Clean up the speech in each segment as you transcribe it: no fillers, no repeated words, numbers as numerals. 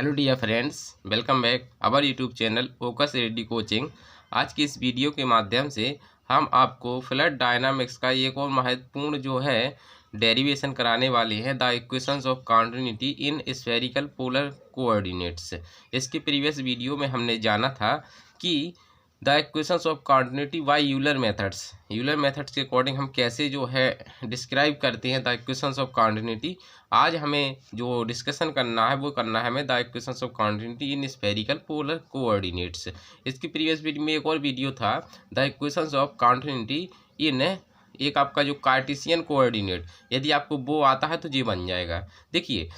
Hello dear friends, welcome back our YouTube channel focus ready coaching. आज की इस video के माध्यम से हम आपको फ्लड डायनामिक्स का एक और महत्वपूर्ण जो है डेरिवेशन कराने वाले हैं, the equations of continuity in spherical polar coordinates. इसके प्रीवियस वीडियो में हमने जाना था कि the equations of continuity by Euler methods के अकॉर्डिंग हम कैसे जो है डिस्क्राइब करते हैं द इक्वेशंस ऑफ कॉन्टिन्यूटी। आज हमें जो डिस्कशन करना है वो करना है हमें the equations of continuity in spherical polar coordinates. इसकी प्रीवियस वीडियो में एक और वीडियो था द इक्वेशंस ऑफ कॉन्टिन्यूटी इन एक आपका जो कार्टेशियन कोऑर्डिनेट, यदि आपको वो आता है तो ये बन जाएगा। देखिए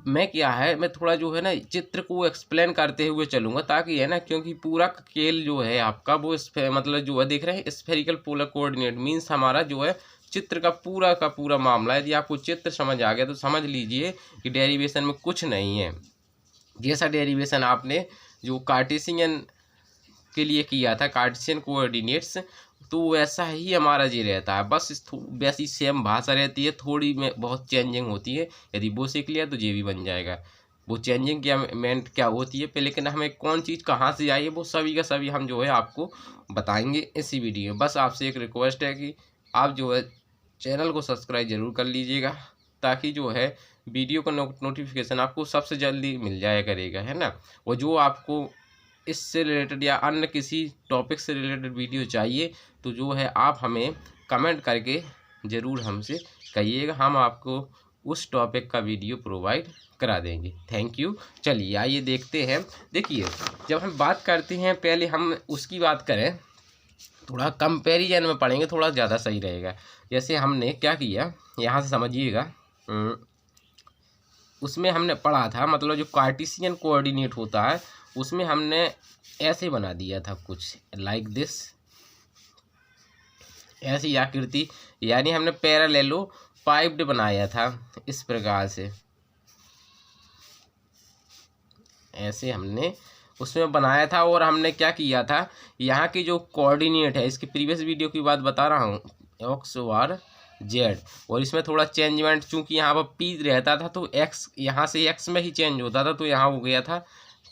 मैं क्या है, मैं थोड़ा जो है ना चित्र को एक्सप्लेन करते हुए चलूँगा ताकि है ना, क्योंकि पूरा खेल जो है आपका वो मतलब जो है देख रहे हैं स्फेरिकल पोलर कोऑर्डिनेट मीन्स हमारा जो है चित्र का पूरा मामला। यदि आपको चित्र समझ आ गया तो समझ लीजिए कि डेरिवेशन में कुछ नहीं है। जैसा डेरिवेशन आपने जो कार्टेशियन के लिए किया था, कार्टेशियन कोऑर्डिनेट्स, तो वैसा ही हमारा जी रहता है, बस वैसी सेम भाषा रहती है, थोड़ी में बहुत चेंजिंग होती है। यदि वो सीख लिया तो ये भी बन जाएगा। वो चेंजिंग क्या मेंट क्या होती है पे, लेकिन हमें कौन चीज़ कहाँ से आई है वो सभी का सभी हम जो है आपको बताएंगे इसी वीडियो में। बस आपसे एक रिक्वेस्ट है कि आप जो है चैनल को सब्सक्राइब जरूर कर लीजिएगा ताकि जो है वीडियो का नोटिफिकेशन आपको सबसे जल्दी मिल जाया करेगा, है ना। और जो आपको इससे रिलेटेड या अन्य किसी टॉपिक से रिलेटेड वीडियो चाहिए तो जो है आप हमें कमेंट करके ज़रूर हमसे कहिएगा, हम आपको उस टॉपिक का वीडियो प्रोवाइड करा देंगे। Thank you. चलिए आइए देखते हैं। देखिए जब हम बात करते हैं, पहले हम उसकी बात करें, थोड़ा कंपैरिजन में पढ़ेंगे, थोड़ा ज़्यादा सही रहेगा। जैसे हमने क्या किया यहाँ से समझिएगा, उसमें हमने पढ़ा था मतलब जो कार्टेशियन कोऑर्डिनेट होता है उसमें हमने ऐसे बना दिया था कुछ लाइक दिस, ऐसी आकृति, यानी हमने पैरेललो पाइप्ड बनाया था इस प्रकार से, ऐसे हमने उसमें बनाया था। और हमने क्या किया था, यहाँ की जो कोऑर्डिनेट है, इसकी प्रीवियस वीडियो की बात बता रहा हूँ, एक्स और जेड, और इसमें थोड़ा चेंजमेंट, चूँकि यहाँ पर पी रहता था तो एक्स यहाँ से एक्स में ही चेंज होता था, तो यहाँ हो गया था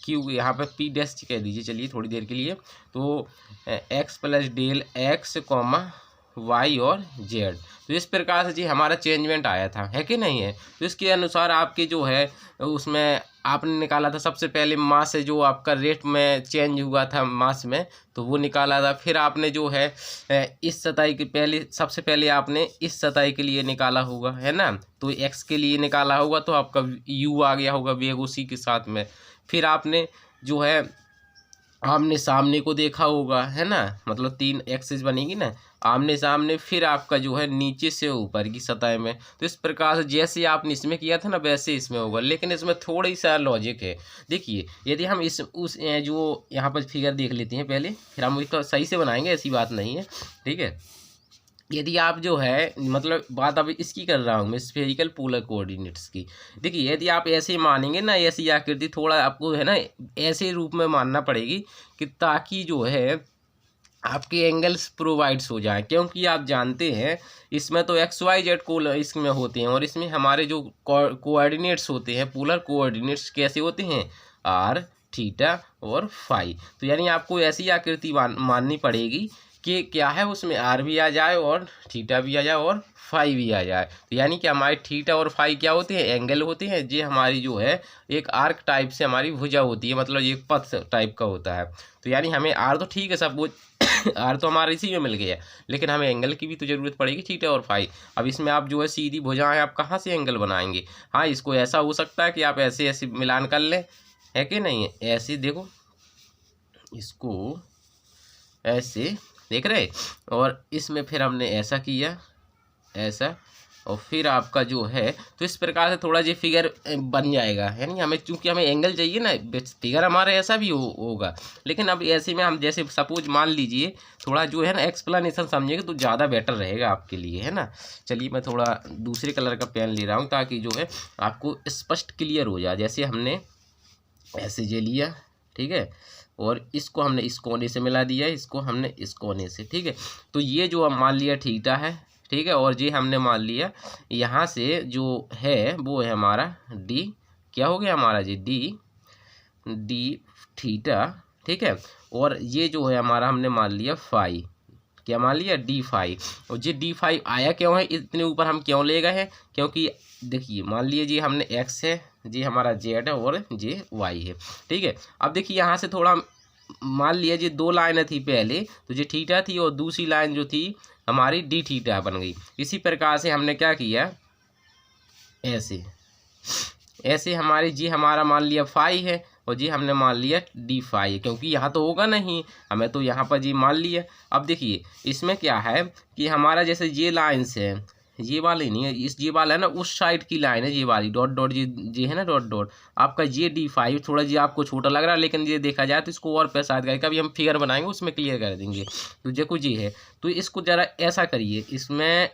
क्यू, यहाँ पर पी डैश कह दीजिए चलिए थोड़ी देर के लिए। तो X plus del X comma Y और जेड, तो इस प्रकार से जी हमारा चेंजमेंट आया था, है कि नहीं है। तो इसके अनुसार आपके जो है उसमें आपने निकाला था सबसे पहले मास से, जो आपका रेट में चेंज हुआ था मास में, तो वो निकाला था। फिर आपने जो है इस सतह के पहले, सबसे पहले आपने इस सतह के लिए निकाला होगा, है ना, तो एक्स के लिए निकाला होगा तो आपका यू आ गया होगा वेग उसी के साथ में। फिर आपने जो है आमने सामने को देखा होगा, है ना, मतलब 3 एक्सिस बनेगी ना आमने सामने। फिर आपका जो है नीचे से ऊपर की सतह में, तो इस प्रकार से जैसे आपने इसमें किया था ना वैसे इसमें होगा, लेकिन इसमें थोड़ी सा लॉजिक है। देखिए यदि हम जो यहाँ पर फिगर देख लेते हैं पहले, फिर हम इसको सही से बनाएंगे, ऐसी बात नहीं है, ठीक है। यदि आप जो है मतलब बात अब इसकी कर रहा हूँ मैं, स्फेरिकल पोलर कोऑर्डिनेट्स की। देखिए यदि आप ऐसे मानेंगे ना, ऐसी आकृति थोड़ा आपको है ना ऐसे रूप में मानना पड़ेगी कि ताकि जो है आपके एंगल्स प्रोवाइड्स हो जाए, क्योंकि आप जानते हैं इसमें तो एक्स वाई जेड को इसमें होते हैं, और इसमें हमारे जो कोऑर्डिनेट्स होते हैं पोलर कोऑर्डिनेट्स कैसे होते हैं, आर थीटा और फाई। तो यानी आपको ऐसी आकृति माननी पड़ेगी कि क्या है उसमें आर भी आ जाए और थीटा भी आ जाए और फाई भी आ जाए। तो यानी कि हमारे थीटा और फाई क्या होते हैं, एंगल होते हैं। ये हमारी जो है एक आर्क टाइप से हमारी भुजा होती है, मतलब एक पथ टाइप का होता है। तो यानी हमें आर तो ठीक है सपोज आर तो हमारा इसी में मिल गया, लेकिन हमें एंगल की भी तो ज़रूरत पड़ेगी, थीटा और फाई। अब इसमें आप जो है सीधी भुजाएं आप कहाँ से एंगल बनाएंगे। हाँ, इसको ऐसा हो सकता है कि आप ऐसे ऐसे मिलान कर लें, है कि नहीं है, ऐसे देखो इसको ऐसे देख रहे, और इसमें फिर हमने ऐसा किया ऐसा, और फिर आपका जो है तो इस प्रकार से थोड़ा ये फिगर बन जाएगा, है नहीं। हमें चूंकि हमें एंगल चाहिए ना, फिगर हमारा ऐसा भी होगा, लेकिन अब ऐसे में हम जैसे सपोज मान लीजिए, थोड़ा जो है ना एक्सप्लेनेशन समझेंगे तो ज़्यादा बेटर रहेगा आपके लिए, है ना। चलिए मैं थोड़ा दूसरे कलर का पेन ले रहा हूँ ताकि जो है आपको स्पष्ट क्लियर हो जाए। जैसे हमने ऐसे ये लिया, ठीक है, और इसको हमने इस कोने से मिला दिया, इसको हमने इस कोने से, ठीक है। तो ये जो हम मान लिया थीटा है, ठीक है, और ये हमने मान लिया यहाँ से जो है वो है हमारा डी, क्या हो गया हमारा जी डी, डी थीटा, ठीक है। और ये जो है हमारा हमने मान लिया फाई, क्या मान लिया, डी फाई। और ये डी फाई आया क्यों है, इतने ऊपर हम क्यों ले गए हैं, क्योंकि देखिए मान लीजिए जी हमने एक्स है, जी हमारा जेड है और ये वाई है, ठीक है। अब देखिए यहाँ से थोड़ा मान लिया जी दो लाइनें थी पहले, तो ये थीटा थी और दूसरी लाइन जो थी हमारी डी थीटा बन गई। इसी प्रकार से हमने क्या किया, ऐसे ऐसे हमारी जी हमारा मान लिया फाई है और जी हमने मान लिया डी फाई है, क्योंकि यहाँ तो होगा नहीं, हमें तो यहाँ पर जी मान लिया। अब देखिए इसमें क्या है कि हमारा जैसे ये लाइन्स है, ये वाली नहीं है, इस ये वाला है ना उस साइड की लाइन है, ये वाली डॉट डॉट ये है ना डॉट डॉट, आपका ये डी फाई थोड़ा जी आपको छोटा लग रहा है, लेकिन ये देखा जाए तो इसको और पैसा करेगा, कभी हम फिगर बनाएंगे उसमें क्लियर कर देंगे। तो देखो जी है, तो इसको ज़रा ऐसा करिए, इसमें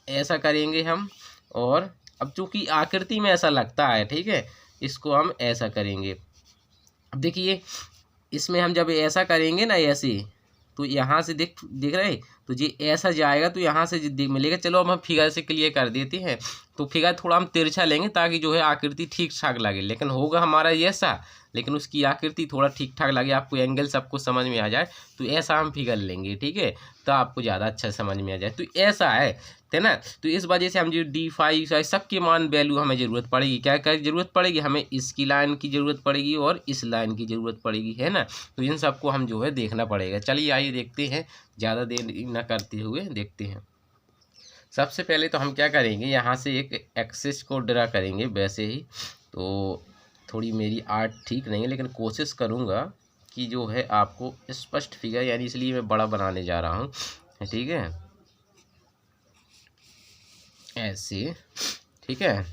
ऐसा करेंगे हम, और अब चूंकि आकृति में ऐसा लगता है, ठीक है, इसको हम ऐसा करेंगे। अब देखिए इसमें हम जब ऐसा करेंगे ना ऐसे, तो यहाँ से दिख रहे, तो ये ऐसा जाएगा तो यहाँ से मिलेगा। चलो अब हम फिगर से क्लियर कर देते हैं, तो फिगर थोड़ा हम तिरछा लेंगे ताकि जो है आकृति ठीक ठाक लगे, लेकिन होगा हमारा ऐसा, लेकिन उसकी आकृति थोड़ा ठीक ठाक लगे, आपको एंगल सबको समझ में आ जाए, तो ऐसा हम फिगर लेंगे, ठीक है, तो आपको ज़्यादा अच्छा समझ में आ जाए। तो ऐसा है ना, तो इस वजह से हम जो डी फाई सबके मान वैल्यू हमें ज़रूरत पड़ेगी, क्या क्या ज़रूरत पड़ेगी, हमें इसकी लाइन की ज़रूरत पड़ेगी और इस लाइन की ज़रूरत पड़ेगी, है ना। तो इन सबको हम जो है देखना पड़ेगा। चलिए आइए देखते हैं, ज़्यादा देर न करते हुए देखते हैं। सबसे पहले तो हम क्या करेंगे, यहाँ से एक एक्सिस को ड्रा करेंगे वैसे ही। तो थोड़ी मेरी आर्ट ठीक नहीं है, लेकिन कोशिश करूँगा कि जो है आपको स्पष्ट फिगर, यानी इसलिए मैं बड़ा बनाने जा रहा हूँ, ठीक है, ऐसे, ठीक है।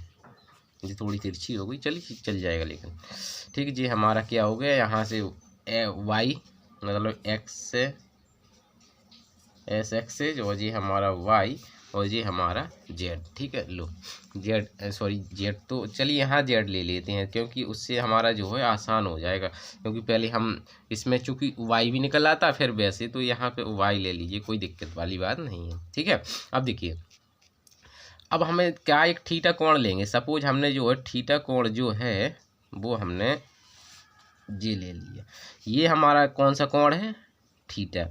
ये थोड़ी तिरछी हो गई, चलिए चल जाएगा, लेकिन ठीक है जी। हमारा क्या हो गया, यहाँ से वाई मतलब एक्स से एस एक्सेज, और ये हमारा वाई, और ये हमारा जेड, ठीक है। लो जेड, सॉरी जेड, तो चलिए यहाँ जेड ले लेते हैं, क्योंकि उससे हमारा जो है आसान हो जाएगा, क्योंकि पहले हम इसमें चूँकि वाई भी निकल आता फिर वैसे, तो यहाँ पे वाई ले लीजिए, कोई दिक्कत वाली बात नहीं है, ठीक है। अब देखिए, अब हमें क्या एक थीटा कोण लेंगे, सपोज हमने जो है थीटा कोण जो है वो हमने ये ले लिया, ये हमारा कौन सा कोण है, थीटा,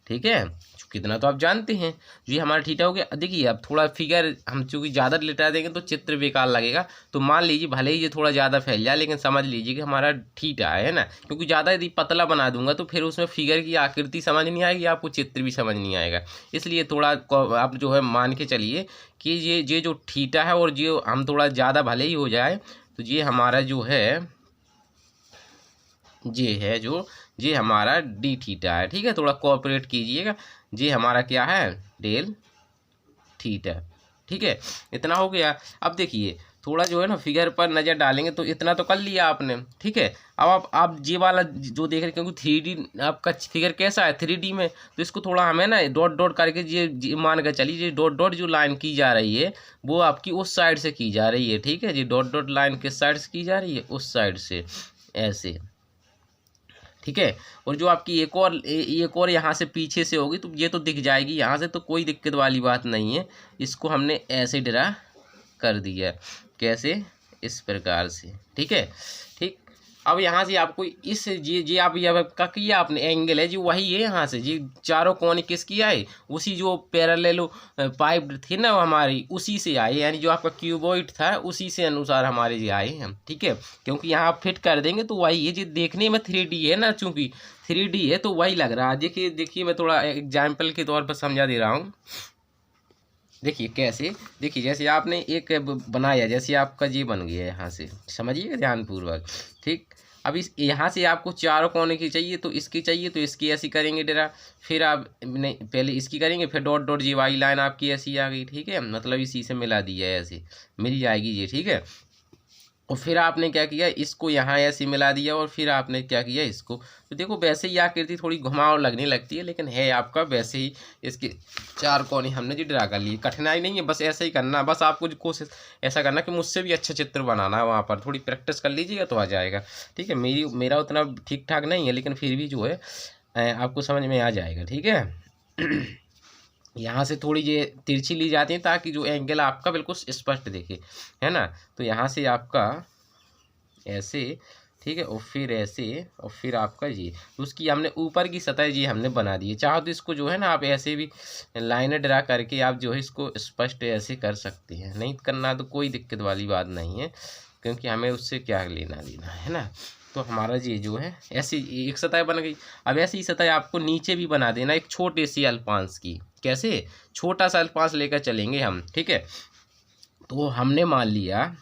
ठीक है। कितना तो आप जानते हैं, ये हमारा थीटा हो गया। देखिए अब थोड़ा फिगर हम चूँकि ज़्यादा लेटा देंगे तो चित्र बेकार लगेगा, तो मान लीजिए भले ही ये थोड़ा ज़्यादा फैल जाए, लेकिन समझ लीजिए कि हमारा थीटा है ना, क्योंकि ज़्यादा यदि पतला बना दूंगा तो फिर उसमें फिगर की आकृति समझ नहीं आएगी, आपको चित्र भी समझ नहीं आएगा। इसलिए थोड़ा आप जो है मान के चलिए कि ये जो थीटा है, और जो हम थोड़ा ज़्यादा भले ही हो जाए, तो ये हमारा जो है ये हमारा डी थीटा है, ठीक है। थोड़ा कोऑपरेट कीजिएगा, ये हमारा क्या है, डेल थीटा, ठीक है। इतना हो गया। अब देखिए थोड़ा जो है ना फिगर पर नज़र डालेंगे, तो इतना तो कर लिया आपने, ठीक है। अब आप ये वाला जो देख रहे हैं, क्योंकि 3D आपका फिगर कैसा है 3D में, तो इसको थोड़ा हमें ना डॉट डॉट करके ये मान कर चलिए, ये डॉट डॉट जो लाइन की जा रही है वो आपकी उस साइड से की जा रही है, ठीक है। ये डॉट डॉट लाइन किस साइड से की जा रही है, उस साइड से, ऐसे, ठीक है। और जो आपकी एक और यहाँ से पीछे से होगी, तो ये तो दिख जाएगी यहाँ से, तो कोई दिक्कत वाली बात नहीं है। इसको हमने ऐसे ड्रा कर दिया, कैसे, इस प्रकार से, ठीक है, ठीक। अब यहाँ से आपको इस जी आप ये का किया आपने एंगल है जी, वही है यहाँ से जी, चारों कोण किसकी आए, उसी जो पैरेलल पाइप थी ना हमारी, उसी से आए, यानी जो आपका क्यूबॉइड था उसी से अनुसार हमारे जी आए हैं, ठीक है। क्योंकि यहाँ आप फिट कर देंगे तो वही है जी, देखने में 3D है ना, चूँकि 3D है तो वही लग रहा है। देखिए मैं थोड़ा एग्जाम्पल के तौर पर समझा दे रहा हूँ। देखिए कैसे, देखिए जैसे आपने एक बनाया, जैसे आपका ये बन गया यहाँ से, समझिएगा ध्यानपूर्वक, ठीक। अब इस यहाँ से आपको चारों कोने की चाहिए, तो इसकी चाहिए तो इसकी ऐसी करेंगे ड्रा, फिर आप नहीं पहले इसकी करेंगे, फिर dot dot G Y line आपकी ऐसी आ गई, ठीक है, मतलब इसी से मिला दिया है, ऐसे मिल जाएगी ये, ठीक है। और फिर आपने क्या किया, इसको यहाँ ऐसे मिला दिया, और फिर आपने क्या किया इसको, तो देखो वैसे ही आकृति थोड़ी घुमाव लगने लगती है, लेकिन है आपका वैसे ही, इसके चार कोने हमने जी ड्रा कर लिए। कठिनाई नहीं है, बस ऐसे ही करना, बस आपको जो कोशिश ऐसा करना कि मुझसे भी अच्छा चित्र बनाना है, वहाँ पर थोड़ी प्रैक्टिस कर लीजिएगा तो आ जाएगा, ठीक है। मेरा उतना ठीक ठाक नहीं है, लेकिन फिर भी जो है आपको समझ में आ जाएगा, ठीक है। यहाँ से थोड़ी ये तिरछी ली जाती है ताकि जो एंगल आपका बिल्कुल स्पष्ट दिखे, है ना। तो यहाँ से आपका ऐसे, ठीक है, और फिर ऐसे, और फिर आपका ये, उसकी हमने ऊपर की सतह ये हमने बना दी है। चाहो तो इसको जो है ना आप ऐसे भी लाइनें ड्रा करके आप जो है इसको स्पष्ट ऐसे कर सकते हैं, नहीं करना तो कोई दिक्कत वाली बात नहीं है, क्योंकि हमें उससे क्या लेना देना है ना। तो हमारा ये जो है ऐसी एक सतह बन गई। अब ऐसी सतह आपको नीचे भी बना देना एक छोटे से अल्पांश की। कैसे? छोटा सा अल्पांश लेकर चलेंगे हम, ठीक है। तो हमने मान लिया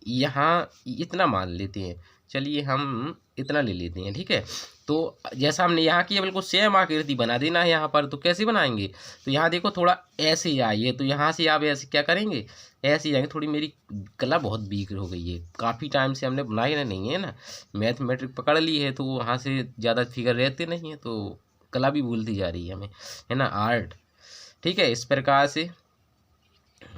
यहाँ इतना मान लेते हैं, चलिए हम इतना ले लेते हैं, ठीक है। तो जैसा हमने यहाँ किया बिल्कुल सेम आकृति बना देना है यहाँ पर। तो कैसे बनाएंगे? तो यहाँ देखो थोड़ा ऐसे आइए, तो यहाँ से आप ऐसे क्या करेंगे, ऐसे जाएंगे। थोड़ी मेरी कला बहुत वीक हो गई है, काफ़ी टाइम से हमने बनाई नहीं है ना, मैथमेटिक पकड़ ली है, तो वहाँ से ज़्यादा फिगर रहते नहीं है, तो कला भी भूलती जा रही है हमें, है ना, आर्ट। ठीक है, इस प्रकार से,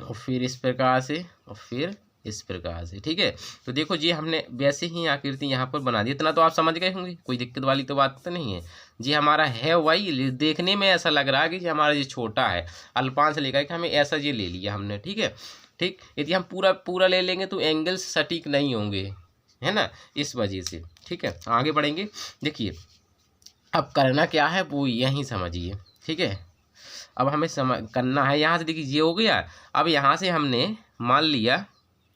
और फिर इस प्रकार से, और फिर इस प्रकार से, ठीक है। तो देखो जी हमने वैसे ही आकृति यहाँ पर बना दी। इतना तो आप समझ गए होंगे, कोई दिक्कत वाली तो बात तो नहीं है जी। हमारा है वही, देखने में ऐसा लग रहा है कि हमारा ये छोटा है, अल्पांश लेकर कि हमें ऐसा ये ले लिया हमने, ठीक है। ठीक, यदि हम पूरा पूरा ले लेंगे तो एंगल्स सटीक नहीं होंगे, है ना, इस वजह से। ठीक है, आगे बढ़ेंगे। देखिए अब करना क्या है वो यहीं समझिए, ठीक है। अब हमें करना है, यहाँ से देखिए ये हो गया। अब यहाँ से हमने मान लिया,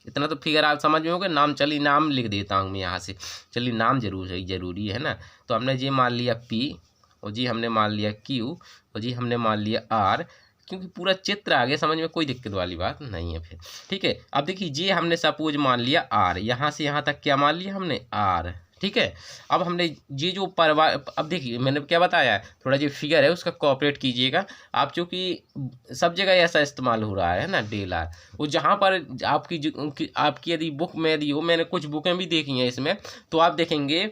इतना तो फिगर आप समझ में होगा। नाम, चलिए नाम लिख देता हूँ मैं यहाँ से, चलिए नाम जरूरी है ना। तो हमने ये मान लिया P, और जी हमने मान लिया Q, और जी हमने मान लिया R, क्योंकि पूरा चित्र आ गया समझ में, कोई दिक्कत वाली बात नहीं है फिर। ठीक है, अब देखिए ये हमने सपोज मान लिया R, यहाँ से यहाँ तक क्या मान लिया हमने R, ठीक है। अब हमने ये जो अब देखिए मैंने क्या बताया, थोड़ा जो फिगर है उसका कोऑपरेट कीजिएगा आप, चूँकि सब जगह ऐसा इस्तेमाल हो रहा है ना डेल आर। वो जहाँ पर आपकी यदि बुक में यदि हो, मैंने कुछ बुकें भी देखी हैं इसमें, तो आप देखेंगे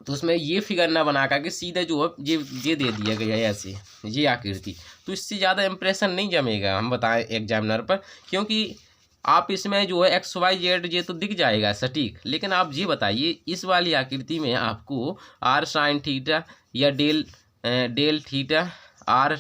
तो उसमें ये फिगर ना बना करके सीधे जो है ये दे दिया गया है ऐसे, ये आकृति। तो इससे ज़्यादा इम्प्रेशन नहीं जमेगा, हम बताएं एग्जामिनर पर, क्योंकि आप इसमें जो है एक्स वाई जेड ये तो दिख जाएगा सटीक, लेकिन आप ये बताइए इस वाली आकृति में आपको आर साइन थीटा या डेल थीटा आर,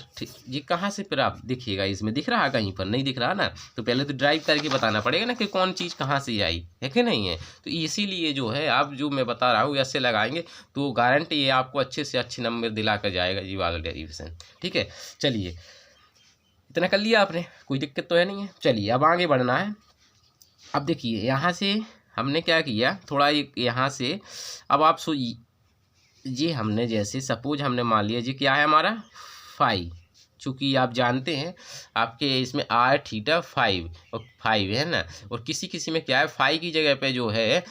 ये कहाँ से फिर आप दिखेगा? इसमें दिख रहा, कहीं पर नहीं दिख रहा ना। तो पहले तो ड्राइव करके बताना पड़ेगा ना कि कौन चीज़ कहाँ से आई है कि नहीं है। तो इसीलिए जो है आप जो मैं बता रहा हूँ ऐसे लगाएंगे तो गारंटी है आपको अच्छे से अच्छे नंबर दिला कर जाएगा जी वाला डेरिवेशन। ठीक है, चलिए इतना कर लिया आपने, कोई दिक्कत तो है नहीं है। चलिए अब आगे बढ़ना है। अब देखिए यहाँ से हमने क्या किया, थोड़ा यहाँ से अब आप ये हमने जैसे सपोज हमने मान लिया जी क्या है हमारा फाइव, चूँकि आप जानते हैं आपके इसमें आर थीटा 5 और 5 है ना, और किसी किसी में क्या है 5 की जगह पे जो है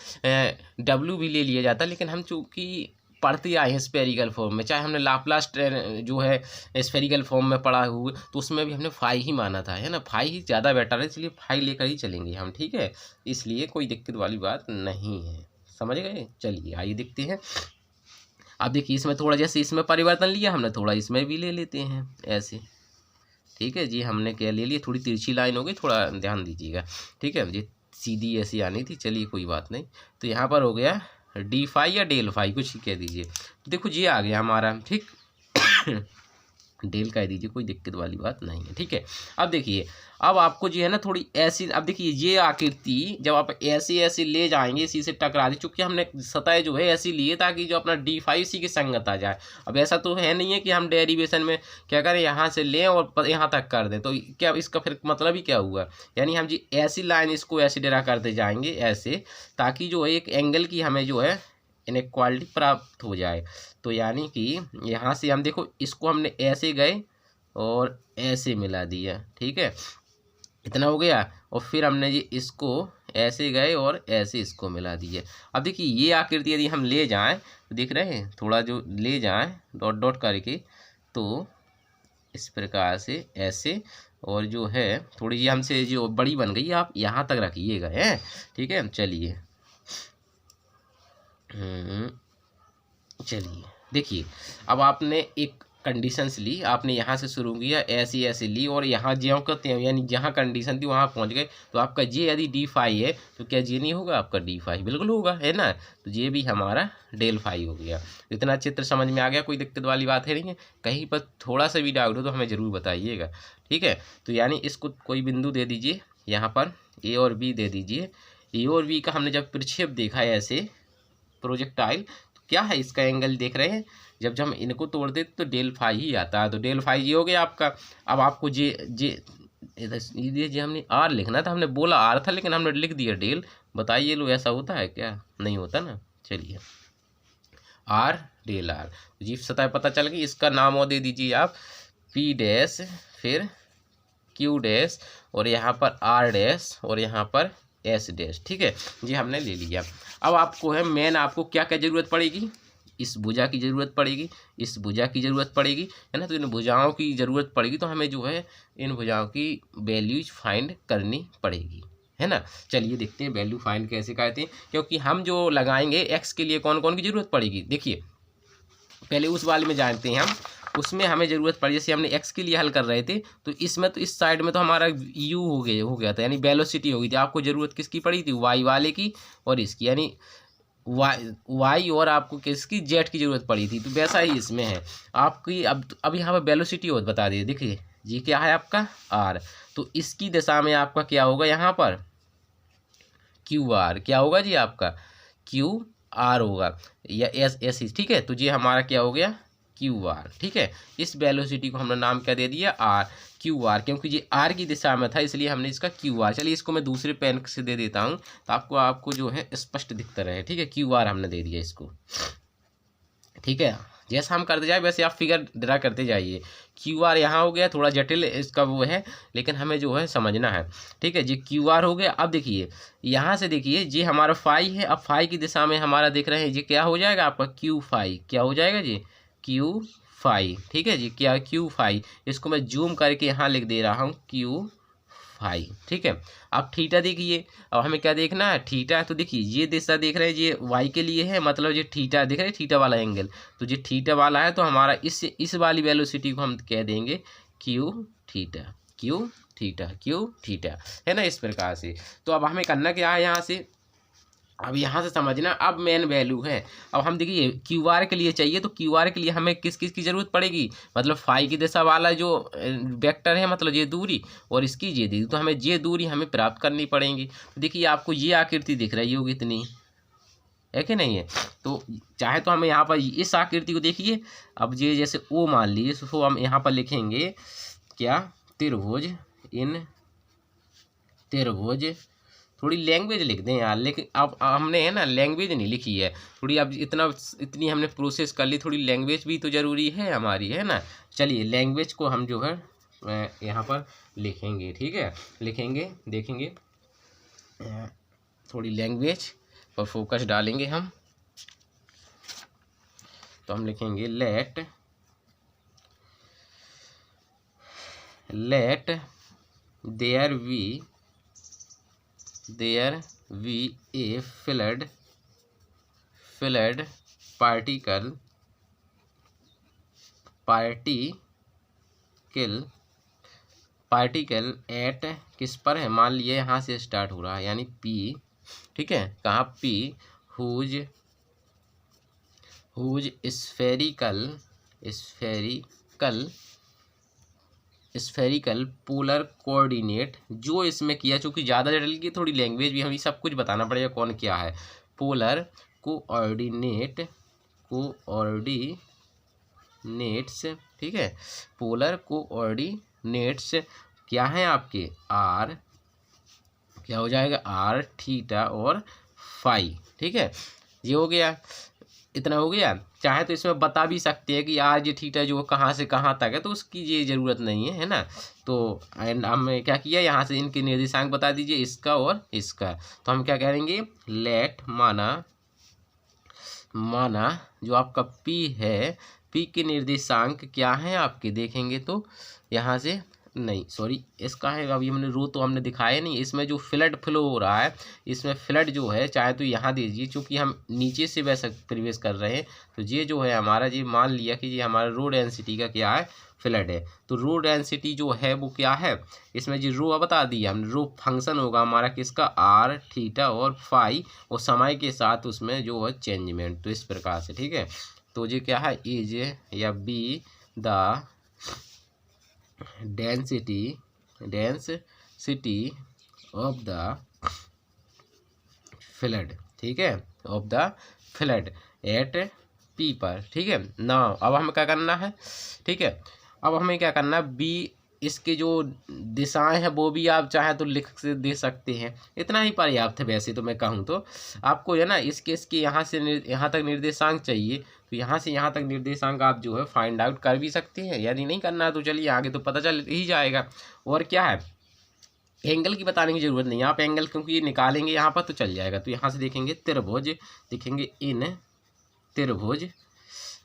डब्ल्यू भी ले लिया जाता है, लेकिन हम चूँकि पढ़ते आए हैं स्फेरिकल फॉर्म में, चाहे हमने लाप्लास जो है स्फेरिकल फॉर्म में पढ़ा हुआ, तो उसमें भी हमने 5 ही माना था, है ना। 5 ही ज़्यादा बेटर है, इसलिए 5 लेकर ही चलेंगे हम, ठीक है। इसलिए कोई दिक्कत वाली बात नहीं है, समझ गए। चलिए आइए देखते हैं। अब देखिए इसमें थोड़ा जैसे इसमें परिवर्तन लिया हमने, थोड़ा इसमें भी ले लेते हैं ऐसे, ठीक है जी। हमने क्या ले लिया, थोड़ी तिरछी लाइन हो गई, थोड़ा ध्यान दीजिएगा, ठीक है। मुझे सीधी ऐसी आनी थी, चलिए कोई बात नहीं। तो यहाँ पर हो गया D5 या डेल 5 कुछ कह दीजिए। देखो ये आ गया हमारा, ठीक डेल कह दीजिए, कोई दिक्कत वाली बात नहीं है, ठीक है। अब देखिए अब आपको जो है ना थोड़ी ऐसी, अब देखिए ये आकृति जब आप ऐसे ऐसे ले जाएंगे इसी से टकरा दी, चूँकि हमने सतह जो है ऐसी लिए ताकि जो अपना D5 इसी की संगत आ जाए। अब ऐसा तो है नहीं है कि हम डेरिवेशन में क्या करें, यहाँ से लें और यहाँ तक कर दें, तो क्या इसका फिर मतलब ही क्या हुआ, यानी हम जी ऐसी लाइन इसको ऐसे ड्रा करते जाएंगे ऐसे, ताकि जो है एक एंगल की हमें जो है इनइक्वालिटी प्राप्त हो जाए। तो यानी कि यहाँ से हम देखो इसको हमने ऐसे गए और ऐसे मिला दिया, ठीक है, इतना हो गया। और फिर हमने ये इसको ऐसे गए और ऐसे इसको मिला दिया। अब देखिए ये आकृति यदि हम ले जाएं तो देख रहे हैं, थोड़ा जो ले जाएं डॉट डॉट करके, तो इस प्रकार से ऐसे, और जो है थोड़ी ये हमसे जो बड़ी बन गई, आप यहाँ तक रखिएगा, है ठीक है। चलिए चलिए देखिए अब आपने एक कंडीशंस ली, आपने यहाँ से शुरू किया ऐसी ऐसे ली, और यहाँ ज्यों करते हैं यानी जहाँ कंडीशन थी वहाँ पहुँच गए। तो आपका जे यदि D5 है तो क्या जे नहीं होगा, आपका D5 बिल्कुल होगा, है ना। तो ये भी हमारा डेल 5 हो गया। इतना चित्र समझ में आ गया, कोई दिक्कत वाली बात है नहीं है। कहीं पर थोड़ा सा भी डाउट हो तो हमें ज़रूर बताइएगा, ठीक है। तो यानी इसको कोई बिंदु दे दीजिए, यहाँ पर A और B दे दीजिए। A और B का हमने जब प्रक्षेप देखा है ऐसे, प्रोजेक्टाइल। तो क्या है इसका एंगल देख रहे हैं, जब हम इनको तोड़ देते तो डेल फाई ही आता है, तो डेल फाई ये हो गया आपका। अब आपको ये हमने आर लिखना था, हमने बोला आर था लेकिन हमने लिख दिया डेल। बताइए लो ऐसा होता है क्या, नहीं होता ना। चलिए आर डेल आर, जी सतह पता चल गई। इसका नाम और दे दीजिए आप पी डैश, फिर क्यू डैश, और यहाँ पर आर डैश, और यहाँ पर एस डैश। ठीक है जी, हमने ले लिया। अब आपको है मेन, आपको क्या क्या जरूरत पड़ेगी, इस भुजा की ज़रूरत पड़ेगी, इस भुजा की ज़रूरत पड़ेगी, है ना। तो इन भुजाओं की ज़रूरत पड़ेगी, तो हमें जो है इन भुजाओं की वैल्यूज फाइंड करनी पड़ेगी, है ना। चलिए देखते हैं वैल्यू फाइंड कैसे करते हैं, क्योंकि हम जो लगाएंगे एक्स के लिए कौन कौन की ज़रूरत पड़ेगी। देखिए पहले उस वाले में जानते हैं हम, उसमें हमें ज़रूरत पड़ी, जैसे हमने एक्स के लिए हल कर रहे थे तो इसमें तो इस साइड में तो हमारा यू हो गया था, यानी वेलोसिटी हो गई थी। आपको ज़रूरत किसकी पड़ी थी, वाई वाले की और इसकी, यानी वाई और आपको किसकी, जेड की ज़रूरत पड़ी थी। तो वैसा ही इसमें है आपकी। अब यहाँ पर वेलोसिटी और बता दिए, देखिए जी क्या है आपका आर, तो इसकी दिशा में आपका क्या होगा, यहाँ पर क्यू आर, क्या होगा जी आपका क्यू आर होगा, या एस एस। ठीक है, तो ये हमारा क्या हो गया क्यू आर। ठीक है, इस वेलोसिटी को हमने नाम क्या दे दिया, आर, क्यू आर, क्योंकि ये आर की दिशा में था इसलिए हमने इसका क्यू आर। चलिए इसको मैं दूसरे पेन से दे देता हूँ तो आपको जो है स्पष्ट दिखता रहे। ठीक है, क्यू आर हमने दे दिया इसको। ठीक है, जैसा हम करते जाए वैसे आप फिगर ड्रा करते जाइए। क्यू आर यहाँ हो गया, थोड़ा जटिल इसका वो है, लेकिन हमें जो है समझना है। ठीक है जी, क्यू आर हो गया। अब देखिए यहाँ से देखिए ये हमारा फाई है, अब फाई की दिशा में हमारा देख रहे हैं ये क्या हो जाएगा आपका क्यू फाई, क्या हो जाएगा जी क्यू फाई। ठीक है जी, क्या क्यू फाई, इसको मैं जूम करके यहाँ लिख दे रहा हूँ क्यू फाई। ठीक है, अब थीटा देखिए, अब हमें क्या देखना है, थीटा। तो देखिए ये दिशा देख रहे हैं ये वाई के लिए है, मतलब ये थीटा देख रहे हैं, थीटा वाला एंगल, तो ये थीटा वाला है, तो हमारा इस वाली वेलोसिटी को हम कह देंगे Q theta, Q theta, Q theta, है ना, इस प्रकार से। तो अब हमें करना क्या है यहाँ से, अब यहाँ से समझना, अब मेन वैल्यू है। अब हम देखिए क्यू आर के लिए चाहिए, तो क्यू आर के लिए हमें किस किस की ज़रूरत पड़ेगी, मतलब फाई की दिशा वाला जो वेक्टर है, मतलब ये दूरी, और इसकी ये दूरी, तो हमें ये दूरी हमें प्राप्त करनी पड़ेगी। तो देखिए आपको ये आकृति दिख रही होगी इतनी, है कि नहीं है। तो चाहे तो हमें यहाँ पर इस आकृति को देखिए, अब ये जैसे ओ मान लीजिए, तो हम यहाँ पर लिखेंगे क्या, त्रिभुज, इन त्रिभुज, थोड़ी लैंग्वेज लिख दें यार, लेकिन अब हमने है ना लैंग्वेज नहीं लिखी है थोड़ी, अब इतनी हमने प्रोसेस कर ली, थोड़ी लैंग्वेज भी तो ज़रूरी है हमारी, है ना। चलिए लैंग्वेज को हम जो है यहाँ पर लिखेंगे। ठीक है, लिखेंगे, देखेंगे, थोड़ी लैंग्वेज पर फोकस डालेंगे हम। तो हम लिखेंगे let there be a fluid particle at किस पर है, मान लिए यहाँ से स्टार्ट हो रहा है, यानी P। ठीक है, कहाँ P, whose spherical polar coordinate, जो इसमें किया, चूँकि ज़्यादा जटिल की थोड़ी लैंग्वेज भी हमें सब कुछ बताना पड़ेगा कौन क्या है। पोलर कोऑर्डिनेट्स, ठीक है, पोलर कोऑर्डिनेट्स क्या है आपके, आर, क्या हो जाएगा आर, थीटा और फाई। ठीक है, ये हो गया, इतना हो गया। चाहे तो इसमें बता भी सकते हैं कि आज ये थीटा जो कहाँ से कहाँ तक है, तो उसकी ये ज़रूरत नहीं है, है ना। तो एंड हमने क्या किया, यहाँ से इनके निर्देशांक बता दीजिए, इसका और इसका। तो हम क्या करेंगे, लेट माना जो आपका P है, P के निर्देशांक क्या हैं आपके, देखेंगे तो यहाँ से नहीं, सॉरी इसका है, अभी हमने रो तो हमने दिखाया नहीं, इसमें जो फ्लड फ्लो हो रहा है, इसमें फ्लड जो है, चाहे तो यहाँ दीजिए, चूँकि हम नीचे से वैसा प्रवेश कर रहे हैं, तो ये जो है हमारा, ये मान लिया कि ये हमारा रो डेंसिटी का क्या है, फ्लड है। तो रो डेंसिटी जो है वो क्या है, इसमें जो रो बता दिया हमने, रो फंक्शन होगा हमारा किसका, आर, थीटा और फाई, और समय के साथ उसमें जो है चेंजमेंट, तो इस प्रकार से। ठीक है, तो ये क्या है, इज या be the density of the fluid, ठीक है, of the flat at P पर, ठीक है ना। अब हमें क्या करना है, ठीक है, अब हमें क्या करना है, बी इसके जो दिशाएं हैं वो भी आप चाहे तो लिख से दे सकते हैं, इतना ही पर्याप्त है वैसे तो मैं कहूँ तो। आपको है ना इसके यहाँ से यहाँ तक निर्देशांक चाहिए, तो यहाँ से यहाँ तक निर्देशांक आप जो है फाइंड आउट कर भी सकते हैं। यदि नहीं करना है तो चलिए आगे तो पता चल ही जाएगा। और क्या है, एंगल की बताने की जरूरत नहीं है, आप एंगल क्योंकि ये निकालेंगे यहाँ पर तो चल जाएगा। तो यहाँ से देखेंगे त्रिभुज, देखेंगे इन त्रिभुज,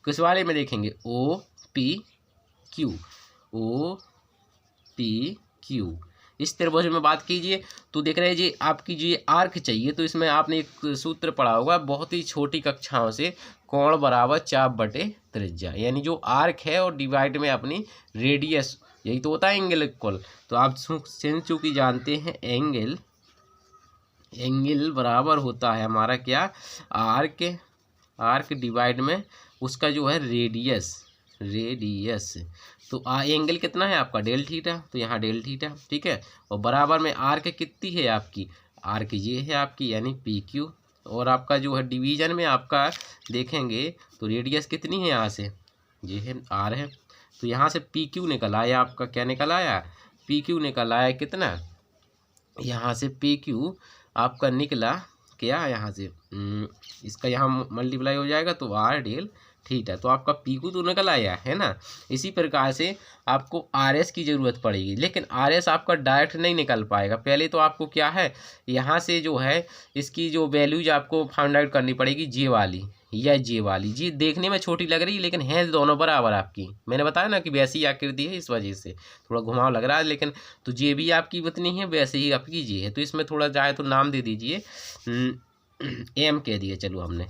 किस वाले में देखेंगे, O P Q, O P Q, इस त्रिभुज में बात कीजिए तो देख रहे हैं जी आपकी जी आर्क चाहिए। तो इसमें आपने एक सूत्र पढ़ा होगा बहुत ही छोटी कक्षाओं से, कोण बराबर चाप बटे त्रिज्या, यानी जो आर्क है और डिवाइड में अपनी रेडियस, यही तो होता है एंगल इक्वल। तो आप चूंकि जानते हैं एंगल बराबर होता है हमारा क्या, आर्क डिवाइड में उसका जो है रेडियस। तो एंगल कितना है आपका, डेल थीटा, तो यहाँ डेल थीटा, ठीक है। और बराबर में आर्क कितनी है आपकी, आर्क ये है आपकी यानी पी क्यू। और आपका जो है डिवीजन में आपका देखेंगे तो रेडियस कितनी है यहाँ से, ये है आर है। तो यहाँ से पी क्यू निकल आया आपका, क्या निकल आया, पी क्यू निकल आया कितना, यहाँ से पी क्यू आपका निकला क्या, यहाँ से इसका यहाँ मल्टीप्लाई हो जाएगा तो आर डेल थीटा, तो आपका पी क्यू तो निकल आया है ना। इसी प्रकार से आपको आर एस की ज़रूरत पड़ेगी, लेकिन आर एस आपका डायरेक्ट नहीं निकल पाएगा। पहले तो आपको क्या है, यहाँ से जो है इसकी जो वैल्यूज आपको फाइंड आउट करनी पड़ेगी, जे वाली या जे वाली। जी देखने में छोटी लग रही है लेकिन है दोनों बराबर आपकी, मैंने बताया ना कि वैसी आकृति है, इस वजह से थोड़ा घुमाव लग रहा है, लेकिन तो जे भी आपकी उतनी है वैसे ही आपकी जे है। तो इसमें थोड़ा जाए तो नाम दे दीजिए, एम कह दिया, चलो हमने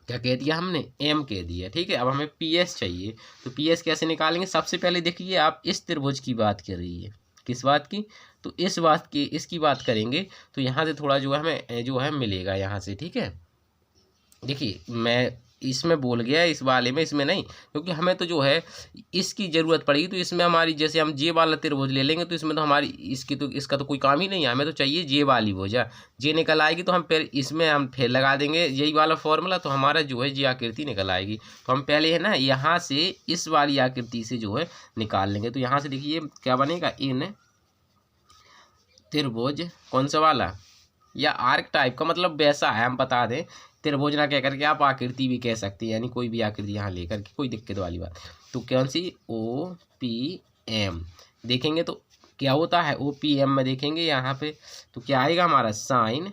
क्या कह दिया, हमने एम कह दिया, ठीक है। अब हमें पी एस चाहिए, तो पी एस कैसे निकालेंगे, सबसे पहले देखिए आप इस त्रिभुज की बात कर रही है, किस बात की, तो इस बात की, इसकी बात करेंगे तो यहाँ से थोड़ा जो है हमें जो है मिलेगा यहाँ से, ठीक है। देखिए मैं इसमें बोल गया इस वाले में, इसमें नहीं, क्योंकि हमें तो जो है इसकी ज़रूरत पड़ेगी। तो इसमें हमारी जैसे हम जे वाला त्रिभुज ले लेंगे तो इसमें तो हमारी इसका तो कोई काम ही नहीं है, हमें तो चाहिए जे वाली भुजा। जे निकल आएगी तो हम फिर इसमें हम फिर लगा देंगे यही वाला फॉर्मूला, तो हमारा जो है जे आकृति निकल आएगी। तो हम पहले है ना यहाँ से इस वाली आकृति से जो है निकाल लेंगे। तो यहाँ से देखिए क्या बनेगा, इन त्रिभुज कौन सा वाला, या आर्क टाइप का, मतलब वैसा है, हम बता दें त्रिभुज ना कह करके आप आकृति भी कह सकते हैं, यानी कोई भी आकृति यहाँ लेकर के, कोई दिक्कत वाली बात। तो कौन सी, ओ पी एम देखेंगे तो क्या होता है, ओ पी एम में देखेंगे यहाँ पे तो क्या आएगा हमारा साइन,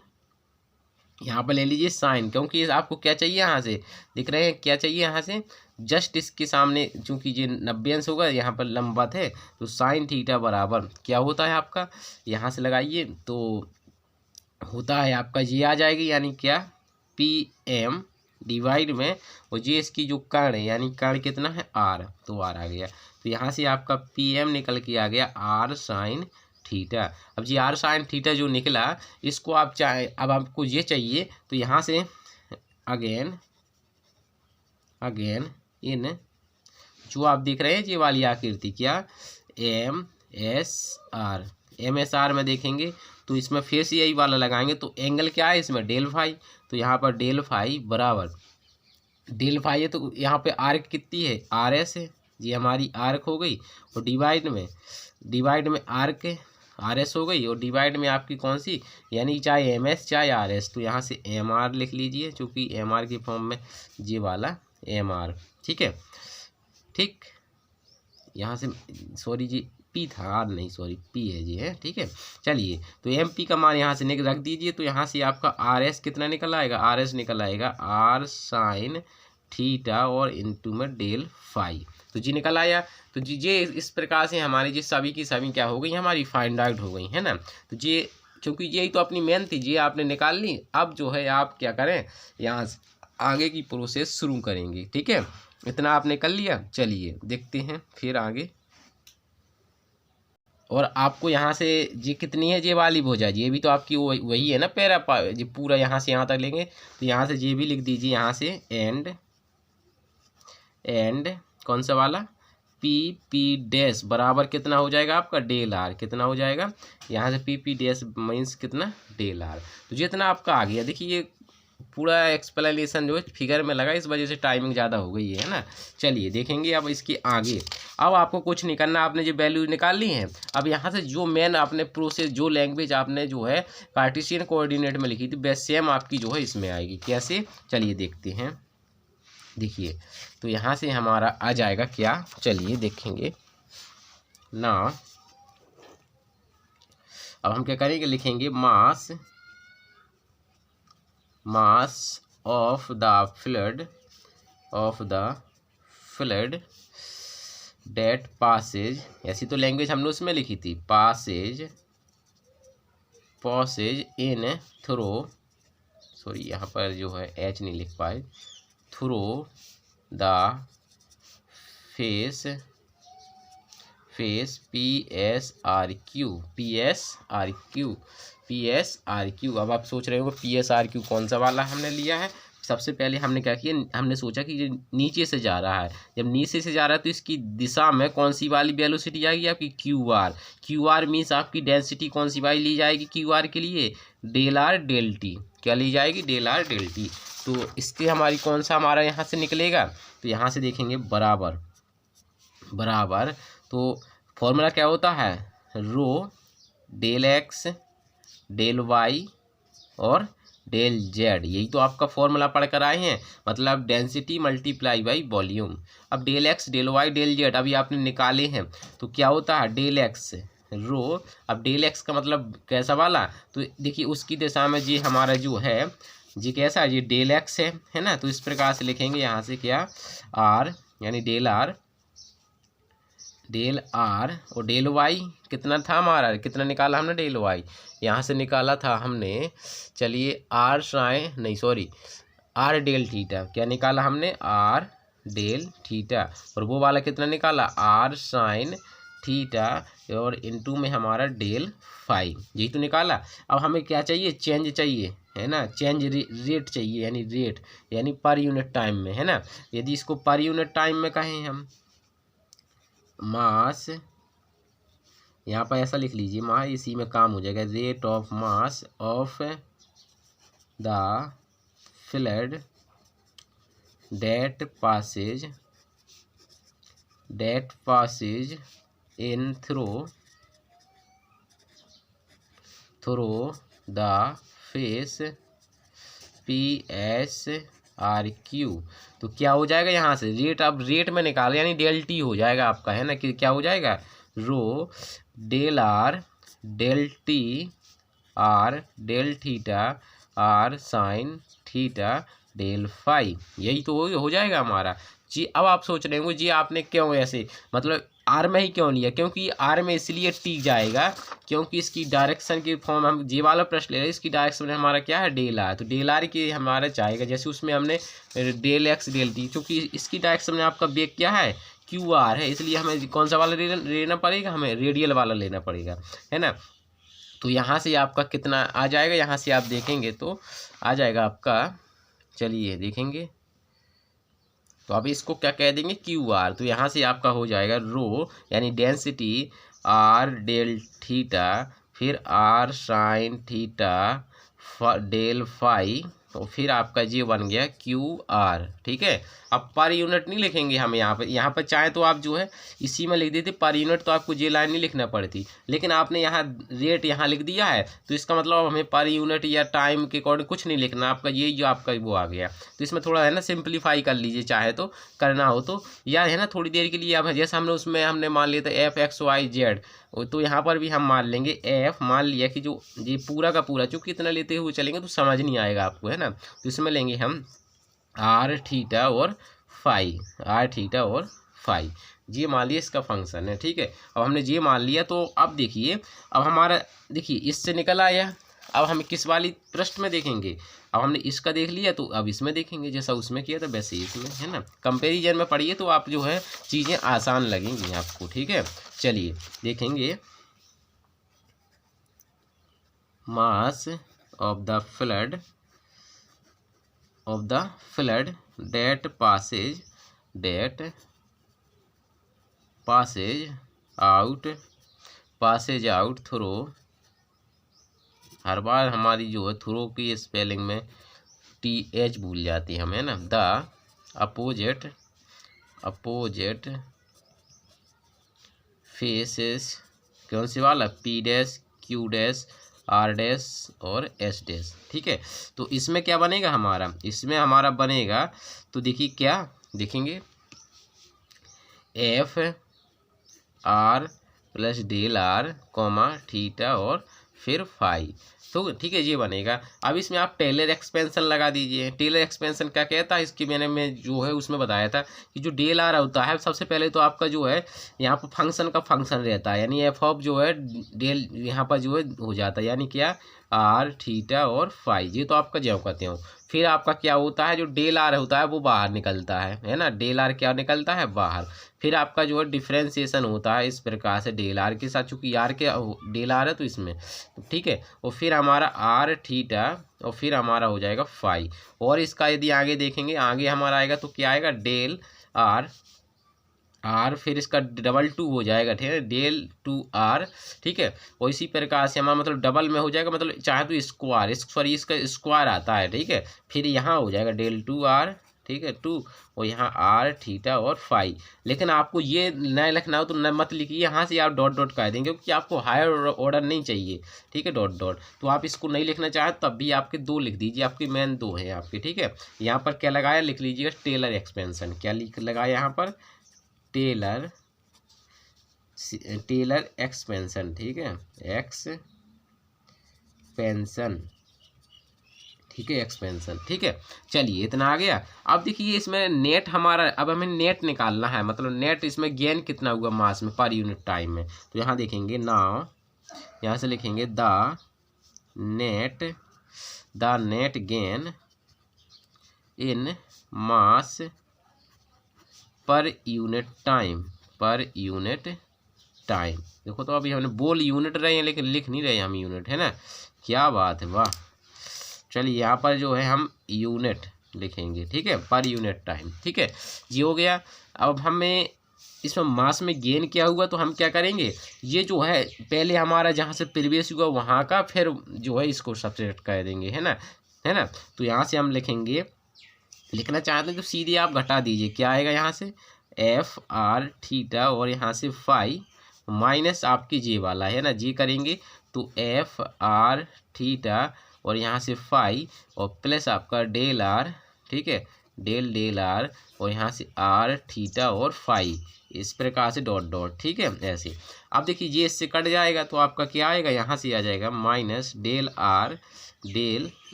यहाँ पर ले लीजिए साइन, क्योंकि आपको क्या चाहिए यहाँ से, दिख रहे हैं क्या चाहिए यहाँ से, जस्ट इसके सामने चूंकि ये 90 अंश होगा, यहाँ पर लंबवत है, तो साइन थीटा बराबर क्या होता है आपका, यहाँ से लगाइए तो होता है आपका ये आ जाएगी, यानी क्या, पी एम डिवाइड में, और जे इसकी जो कर्ण है यानी कर्ण कितना है आर, तो आर आ गया। तो यहाँ से आपका पी एम निकल के आ गया आर साइन थीटा। अब जी आर साइन थीटा जो निकला, इसको आप चाहे, अब आपको ये चाहिए तो यहाँ से अगेन इन जो आप देख रहे हैं ये वाली आकृति, क्या, एम एस आर में देखेंगे तो इसमें फिर से यही वाला लगाएंगे। तो एंगल क्या है इसमें, डेल फाई, तो यहाँ पर डेल फाई बराबर, डेल फाई है तो यहाँ पे आर्क कितनी है, आर एस है, ये हमारी आर्क हो गई, और डिवाइड में आर्क आर एस हो गई, और डिवाइड में आपकी कौन सी, यानी चाहे एम एस चाहे आर एस, तो यहाँ से एम आर लिख लीजिए, चूँकि एम आर के फॉर्म में ये वाला एम आर, ठीक है, ठीक। यहाँ से सॉरी जी पी था, आर नहीं, सॉरी पी है जी, है, ठीक है। चलिए तो एम पी का मान यहाँ से रख दीजिए, तो यहाँ से आपका आर एस कितना निकल आएगा, आर एस निकल आएगा आर साइन थीटा और इनटू में डेल फाई, तो जी निकल आया। तो जी ये इस प्रकार से हमारी जी सभी की सभी क्या हो गई, हमारी फाइंड आउट हो गई है ना। तो ये क्योंकि यही तो अपनी मेन थी, ये आपने निकाल ली। अब जो है आप क्या करें, यहाँ से आगे की प्रोसेस शुरू करेंगे, ठीक है। इतना आपने कर लिया, चलिए देखते हैं फिर आगे। और आपको यहाँ से ये कितनी है, ये वाली भुजा, ये भी तो आपकी वही है ना, पैरा ये पूरा यहाँ से यहाँ तक लेंगे, तो यहाँ से ये भी लिख दीजिए, यहाँ से एंड कौन सा वाला, पी डैश बराबर कितना हो जाएगा आपका, डेल आर, कितना हो जाएगा यहाँ से पी डैश मीन्स कितना, डेल आर। तो जितना आपका आ गया, देखिए पूरा एक्सप्लेनेशन जो है फिगर में लगा, इस वजह से टाइमिंग ज़्यादा हो गई है ना। चलिए देखेंगे अब इसके आगे। अब आपको कुछ नहीं करना, आपने जो वैल्यू निकाल ली है, अब यहाँ से जो मेन आपने प्रोसेस, जो लैंग्वेज आपने जो है कार्टेशियन कोऑर्डिनेट में लिखी थी, वैसे सेम आपकी जो है इसमें आएगी। कैसे, चलिए देखते हैं। देखिए तो यहाँ से हमारा आ जाएगा क्या, चलिए देखेंगे ना। अब हम क्या करेंगे, लिखेंगे mass of the fluid that passes, ऐसी तो लैंग्वेज हमने उसमें लिखी थी, पासेज इन थ्रो, सॉरी यहाँ पर जो है एच नहीं लिख पाए, थ्रो द फेस PSRQ। अब आप सोच रहे हो PSRQ कौन सा वाला हमने लिया है। सबसे पहले हमने क्या किया, हमने सोचा कि ये नीचे से जा रहा है, जब नीचे से जा रहा है तो इसकी दिशा में कौन सी वाली वेलोसिटी आएगी आपकी, QR मीन्स आपकी डेंसिटी कौन सी वाली ली जाएगी QR के लिए, डेल R डेल T, क्या ली जाएगी, डेल R डेल T। तो इसके हमारी कौन सा हमारा यहाँ से निकलेगा, तो यहाँ से देखेंगे बराबर तो फॉर्मूला क्या होता है, रो डेल X डेल Y और डेल Z, यही तो आपका फॉर्मूला पढ़ कर आए हैं, मतलब डेंसिटी मल्टीप्लाई बाई वॉल्यूम। अब del X del Y del Z अभी आपने निकाले हैं, तो क्या होता है डेल X रो, अब डेल X का मतलब कैसा वाला, तो देखिए उसकी दिशा में जी हमारा जो है जी कैसा है, ये डेल X है ना, तो इस प्रकार से लिखेंगे यहाँ से क्या, R यानी डेल R और डेल Y कितना था हमारा, कितना निकाला हमने डेल Y, यहाँ से निकाला था हमने, चलिए R डेल थीटा, क्या निकाला हमने, R डेल थीटा, और वो वाला कितना निकाला, R साइन थीटा, और इनटू में हमारा डेल फाई, यही तो निकाला। अब हमें क्या चाहिए, चेंज चाहिए है ना, चेंज रेट चाहिए, यानी रेट यानी पर यूनिट टाइम में है ना। यदि इसको पर यूनिट टाइम में कहें हम, मास यहाँ पर ऐसा लिख लीजिए, मास इसी में काम हो जाएगा, rate of mass of the fluid that passes in through the face PSRQ। तो क्या हो जाएगा यहाँ से रेट, अब रेट में निकाल यानी डेल T हो जाएगा आपका, है ना, कि क्या हो जाएगा, rho del R del T R del theta R sine theta del phi, यही तो हो जाएगा हमारा जी। अब आप सोच रहे होंगे जी आपने क्यों ऐसे, मतलब R में ही क्यों लिया, क्योंकि R में इसलिए T जाएगा क्योंकि इसकी डायरेक्शन की फॉर्म, हम जे वाला प्रश्न ले रहे हैं, इसकी डायरेक्शन में हमारा क्या है, डेल R, तो डेल R की हमारा चाहेगा, जैसे उसमें हमने डेल X डेल T, क्योंकि इसकी डायरेक्शन में आपका वेग क्या है, QR है, इसलिए हमें कौन सा वाला लेना पड़ेगा, हमें रेडियल वाला लेना पड़ेगा, है ना। तो यहाँ से आपका कितना आ जाएगा, यहाँ से आप देखेंगे तो आ जाएगा आपका, चलिए देखेंगे, तो अब इसको क्या कह देंगे, QR, तो यहाँ से आपका हो जाएगा रो यानी डेंसिटी R डेल थीटा, फिर R sine theta del phi, तो फिर आपका ये बन गया QR, ठीक है। अब पर यूनिट नहीं लिखेंगे हम यहाँ पर चाहे तो आप जो है इसी में लिख देते पर यूनिट, तो आपको ये लाइन नहीं लिखना पड़ती, लेकिन आपने यहाँ रेट यहाँ लिख दिया है, तो इसका मतलब हमें पर यूनिट या टाइम के अकॉर्डिंग कुछ नहीं लिखना, आपका ये जो आपका वो आ गया। तो इसमें थोड़ा है ना सिंप्लीफाई कर लीजिए, चाहे तो करना हो तो, या है ना थोड़ी देर के लिए आप, जैसे हमने उसमें हमने मान लिया था FXYZ, तो यहाँ पर भी हम मान लेंगे F, मान लिया कि जो ये पूरा का पूरा, चूँकि इतना लेते हुए चलेंगे तो समझ नहीं आएगा आपको, है ना। तो इसमें लेंगे हम R थीटा और फाई, ये मान लिया इसका फंक्शन है, ठीक है। अब हमने ये मान लिया, तो अब देखिए, अब हमारा देखिए इससे निकल आया, अब हम किस वाली पृष्ठ में देखेंगे, अब हमने इसका देख लिया तो अब इसमें देखेंगे, जैसा उसमें किया था वैसे इसमें, है ना। कंपैरिजन में पढ़िए तो आप जो है चीज़ें आसान लगेंगी आपको, ठीक है। चलिए देखेंगे, mass of the fluid that passes out through, हर बार हमारी जो है थ्रो की स्पेलिंग में TH भूल जाते हैं हम, है ना। द अपोजिट फेसेस, कौन सी वाला, P dash, Q dash, R dash और S डैश, ठीक है। तो इसमें क्या बनेगा हमारा, इसमें हमारा बनेगा, तो देखिए क्या देखेंगे, F R plus del R comma theta और फिर फाई, तो ठीक है ये बनेगा। अब इसमें आप टेलर एक्सपेंशन लगा दीजिए। टेलर एक्सपेंशन क्या कहता है, इसकी मैंने जो है उसमें बताया था कि जो डेल आर होता है, सबसे पहले तो आपका जो है यहाँ पर फंक्शन का फंक्शन रहता है, यानी एफ ऑफ जो है डेल यहाँ पर जो है हो जाता है, यानी क्या, आर थीटा और फाई, ये तो आपका जो कहते हो। फिर आपका क्या होता है, जो डेल आर होता है वो बाहर निकलता है ना, डेल आर क्या निकलता है बाहर। फिर आपका जो है डिफ्रेंसिएशन होता है इस प्रकार से डेल आर के साथ, चूंकि आर के डेल आर है तो इसमें, ठीक है। और फिर हमारा आर थीटा और फिर हमारा हो जाएगा फाई। और इसका यदि आगे देखेंगे, आगे हमारा आएगा तो क्या आएगा, डेल आर फिर इसका डबल टू हो जाएगा, ठीक है, डेल टू आर, ठीक है। और इसी प्रकार से हमारा मतलब डबल में हो जाएगा, मतलब चाहे तो स्क्वायर, सॉरी इसका स्क्वायर आता है, ठीक है। फिर यहाँ हो जाएगा डेल टू आर, ठीक है, टू, और यहाँ आर थीटा और फाई। लेकिन आपको ये न लिखना हो तो न मत लिखिए, यहाँ से आप डॉट डॉट कर देंगे, क्योंकि आपको हायर ऑर्डर नहीं चाहिए, ठीक है, डॉट डॉट। तो आप इसको नहीं लिखना चाहें तब भी आपके दो लिख दीजिए, आपके मेन दो हैं आपके, ठीक है। यहाँ पर क्या लगाया, लिख लीजिएगा टेलर एक्सपेंशन, क्या लिख लगाया यहाँ पर, टेलर एक्सपेंशन, ठीक है, एक्सपेंशन, ठीक है, एक्सपेंशन, ठीक है। चलिए इतना आ गया। अब देखिए इसमें नेट हमारा, अब हमें नेट निकालना है, मतलब नेट इसमें गेन कितना हुआ मास में पर यूनिट टाइम में। तो यहाँ देखेंगे नाउ, यहाँ से लिखेंगे the net gain in mass per unit time, देखो तो अभी हमने बोल यूनिट रहे हैं लेकिन लिख नहीं रहे हम यूनिट, है ना, क्या बात है, वाह। चलिए यहाँ पर जो है हम यूनिट लिखेंगे, ठीक है, पर यूनिट टाइम, ठीक है, ये हो गया। अब हमें इसमें मास में गेन क्या हुआ, तो हम क्या करेंगे, ये जो है पहले हमारा जहाँ से प्रीवियस हुआ वहाँ का, फिर जो है इसको सब्ट्रैक्ट कर देंगे, है ना। तो यहाँ से हम लिखेंगे, लिखना चाहते हैं तो सीधे आप घटा दीजिए, क्या आएगा यहाँ से, एफ आर थीटा और यहाँ से फाई माइनस आपकी जे वाला, है ना, जे करेंगे तो एफ आर थीटा और यहाँ से फाई और प्लस आपका डेल आर, ठीक है, डेल आर और यहाँ से आर थीटा और फाई, इस प्रकार से डॉट डॉट, ठीक है, ऐसे। अब देखिए ये इससे कट जाएगा तो आपका क्या आएगा, यहाँ से आ जाएगा माइनस डेल आर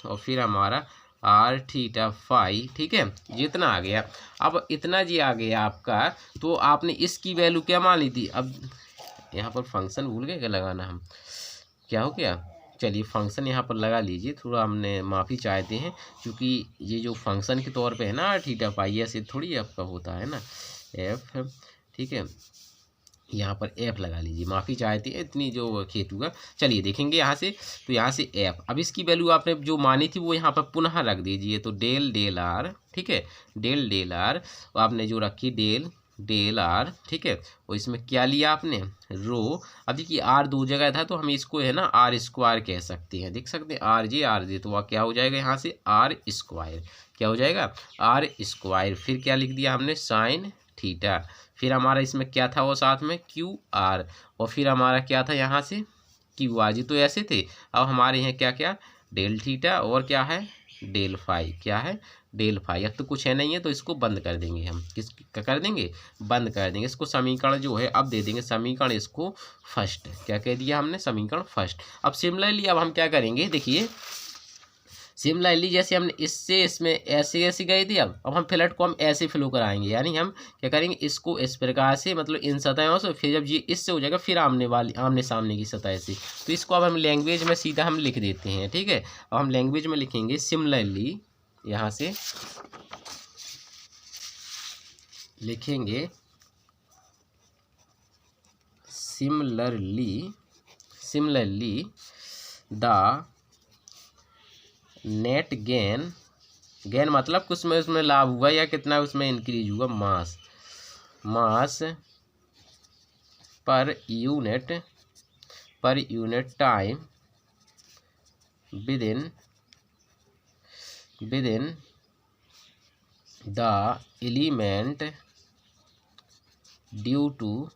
और फिर हमारा आर थीटा फाई, ठीक है, जितना आ गया। अब इतना जी आ गया आपका, तो आपने इसकी वैल्यू क्या मान ली थी। अब यहाँ पर फंक्शन भूल गए क्या लगाना हम, क्या हो गया, चलिए फंक्शन यहाँ पर लगा लीजिए, थोड़ा हमने माफ़ी चाहते हैं, क्योंकि ये जो फंक्शन के तौर पे है ना थीटा पाई, ऐसे थोड़ी आपका होता है ना, एफ, ठीक है, यहाँ पर एफ लगा लीजिए, माफ़ी चाहती है इतनी जो खेत हुआ। चलिए देखेंगे यहाँ से, तो यहाँ से एफ, अब इसकी वैल्यू आपने जो मानी थी वो यहाँ पर पुनः रख दीजिए, तो डेल आर, ठीक है, डेल आर आपने जो रखी डेल आर, ठीक है, और इसमें क्या लिया आपने, रो। अब देखिए आर दो जगह था तो हम इसको है ना आर स्क्वायर कह सकते हैं, देख सकते हैं आर जे, तो वह क्या हो जाएगा यहाँ से आर स्क्वायर, क्या हो जाएगा आर स्क्वायर। फिर क्या लिख दिया हमने, साइन थीटा, फिर हमारा इसमें क्या था वो साथ में क्यू आर, और फिर हमारा क्या था यहाँ से क्यू आर, जी तो ऐसे थे। अब हमारे यहाँ क्या क्या, डेल थीटा और क्या है डेल फाई, क्या है डेल फाई। अब तो कुछ है नहीं है तो इसको बंद कर देंगे हम, किस कर देंगे, बंद कर देंगे इसको। समीकरण जो है अब दे देंगे समीकरण इसको फर्स्ट, क्या कह दिया हमने, समीकरण फर्स्ट। अब सिमिलरली अब हम क्या करेंगे, देखिए सिमिलरली जैसे हमने इससे इसमें ऐसे गई थी, अब हम फिलट को हम ऐसे फ्लो कराएंगे, यानी हम क्या करेंगे, इसको इस प्रकार से, मतलब इन सतहों से, फिर जब ये इससे हो जाएगा फिर आमने सामने की सतह से। तो इसको अब हम लैंग्वेज में सीधा हम लिख देते हैं, ठीक है। अब हम लैंग्वेज में लिखेंगे सिमिलरली, यहाँ से लिखेंगे सिमिलरली द नेट गेन मतलब कुछ में उसमें लाभ हुआ या कितना उसमें इंक्रीज हुआ, mass per unit time within within the element due to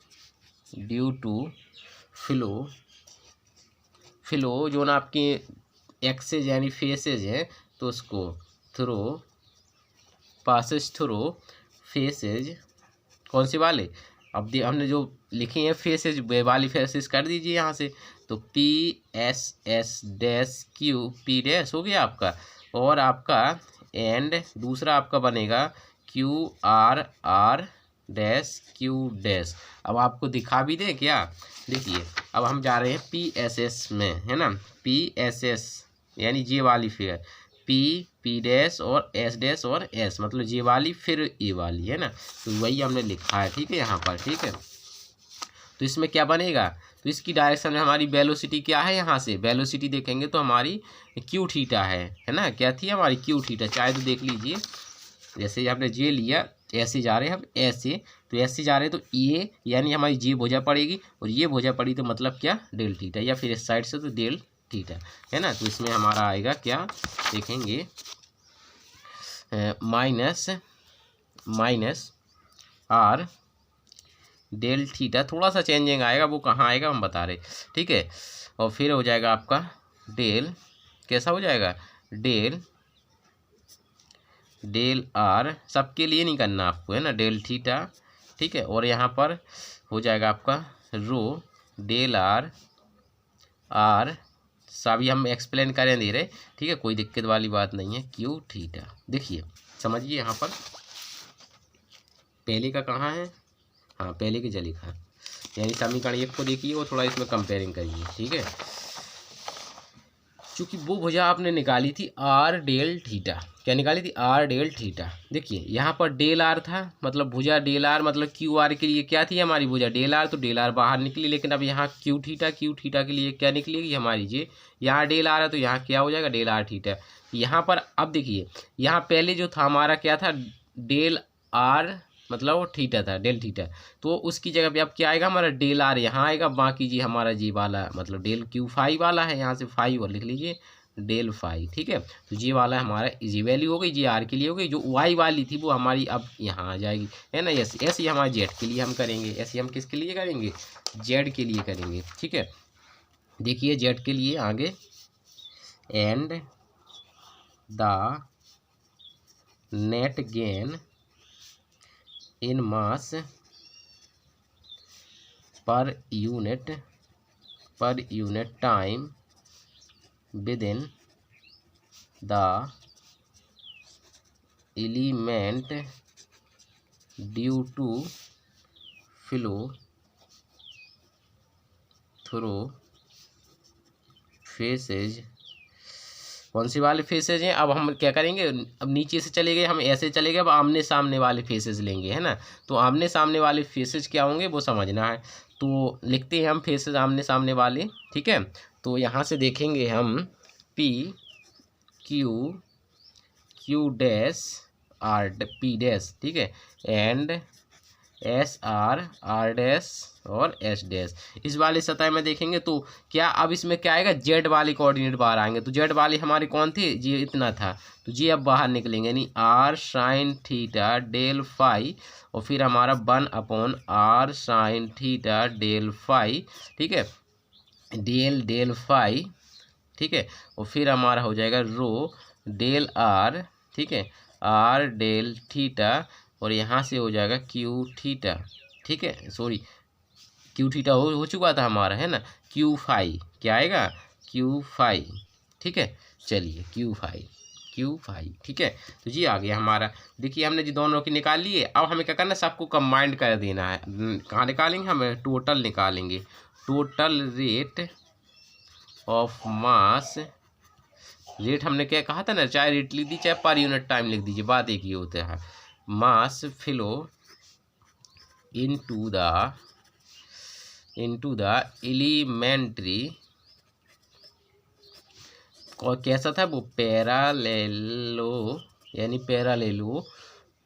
flow जो ना आपके एक्सेज यानी फेसेज है, तो उसको थ्रो पासेज थ्रो फेसेज कौन से वाले, अब हमने जो लिखे हैं फेसेज वाली फेसेज कर दीजिए यहाँ से। तो P S S dash Q P dash हो गया आपका, और आपका एंड दूसरा आपका बनेगा Q R R dash Q dash. अब आपको दिखा भी दें क्या, देखिए अब हम जा रहे हैं पी एस एस में, है ना, पी एस एस यानी जे वाली फिगर, पी पी डैश और एस डैश और एस मतलब जे वाली फिर ए वाली, है ना, तो वही हमने लिखा है, ठीक है, यहाँ पर, ठीक है। तो इसमें क्या बनेगा, तो इसकी डायरेक्शन में हमारी वेलोसिटी क्या है, यहाँ से वेलोसिटी देखेंगे तो हमारी क्यू थीटा है ना, क्या थी हमारी क्यू थीटा, चाहे तो देख लीजिए, जैसे हमने जे लिया ऐसे जा रहे हैं हम ऐसे, तो ऐसे जा रहे हैं तो ये यानी हमारी जे भुजा पड़ेगी, और ये भुजा पड़ी तो मतलब क्या डेल थीटा, या फिर इस साइड से तो डेल थीटा, है ना। तो इसमें हमारा आएगा क्या, देखेंगे माइनस आर डेल थीटा, थोड़ा सा चेंजिंग आएगा, वो कहाँ आएगा हम बता रहे, ठीक है। और फिर हो जाएगा आपका डेल, कैसा हो जाएगा, डेल आर, सबके लिए नहीं करना आपको, है ना, डेल थीटा, ठीक है। और यहाँ पर हो जाएगा आपका रो डेल आर सभी हम एक्सप्लेन करें दे रहे, ठीक है, कोई दिक्कत वाली बात नहीं है, क्यू थीटा। देखिए समझिए यहाँ पर पहले का कहाँ है, हाँ पहले के जल लिखा, यानी समीकरण एक को देखिए और थोड़ा इसमें कंपेयरिंग करिए, ठीक है। चूँकि वो भुजा आपने निकाली थी आर डेल थीटा, क्या निकाली थी, आर डेल थीटा। देखिए यहाँ पर डेल आर था, मतलब भुजा डेल आर मतलब क्यू आर के लिए क्या थी हमारी भुजा डेल आर, तो डेल आर बाहर निकली, लेकिन अब यहाँ क्यू थीटा के लिए क्या निकलेगी हमारी जे, यहाँ डेल आर है तो यहाँ क्या हो जाएगा डेल आर थीटा। यहाँ पर अब देखिए यहाँ पहले जो था हमारा क्या था, डेल आर मतलब वो थीटा था, डेल थीटा, तो उसकी जगह पे अब क्या आएगा हमारा डेल आर यहाँ आएगा, बाकी जी हमारा जी वाला मतलब डेल क्यू फाई वाला है, यहाँ से फाई और लिख लीजिए डेल फाई, ठीक है। तो जी वाला हमारा जी वैल्यू हो गई, जी आर के लिए हो गई, जो वाई वाली थी वो हमारी अब यहाँ आ जाएगी, है ना। ऐसे हमारे जेड के लिए हम करेंगे, ऐसे हम किसके लिए करेंगे, जेड के लिए करेंगे, ठीक है। देखिए जेड के लिए आगे, and the net gain in mass per unit time within the element due to flow through phases। कौन सी वाले फेसेज हैं, अब हम क्या करेंगे, अब नीचे से चले गए हम ऐसे चले गए, अब आमने सामने वाले फेसेज लेंगे, है ना। तो आमने सामने वाले फेसेज क्या होंगे वो समझना है, तो लिखते हैं हम फेसेज आमने सामने वाले, ठीक है। तो यहाँ से देखेंगे हम P Q dash R P dash, ठीक है, एंड एस आर डैश और एस डैश। इस वाली सतह में देखेंगे तो क्या, अब इसमें क्या आएगा, जेड वाले कोऑर्डिनेट बाहर आएंगे, तो जेड वाली हमारी कौन थी, जी इतना था, तो जी अब बाहर निकलेंगे, यानी R sine theta del phi, और फिर हमारा 1/r sign theta del phi, ठीक है, डेल फाई, ठीक है। और फिर हमारा हो जाएगा रो डेल आर, ठीक है, आर डेल थीटा, और यहाँ से हो जाएगा क्यू थीटा, ठीक है, सॉरी क्यू थीटा हो चुका था हमारा, है ना, क्यू फाई क्या आएगा, क्यू फाई, ठीक है। चलिए क्यू फाई, ठीक है। तो जी आ गया हमारा, देखिए हमने जी दोनों की निकाल लिए, अब हमें क्या करना है, सबको कंबाइंड कर देना है। कहाँ निकालेंगे, हमें टोटल निकालेंगे, total rate of mass, rate हमने क्या कहा था ना, चाहे रेट लिख दी चाहे पर यूनिट टाइम लिख दीजिए, बात एक ही होता है, mass flow into the elementary, और कैसा था वो, पैरालेलो यानी पैरालेलो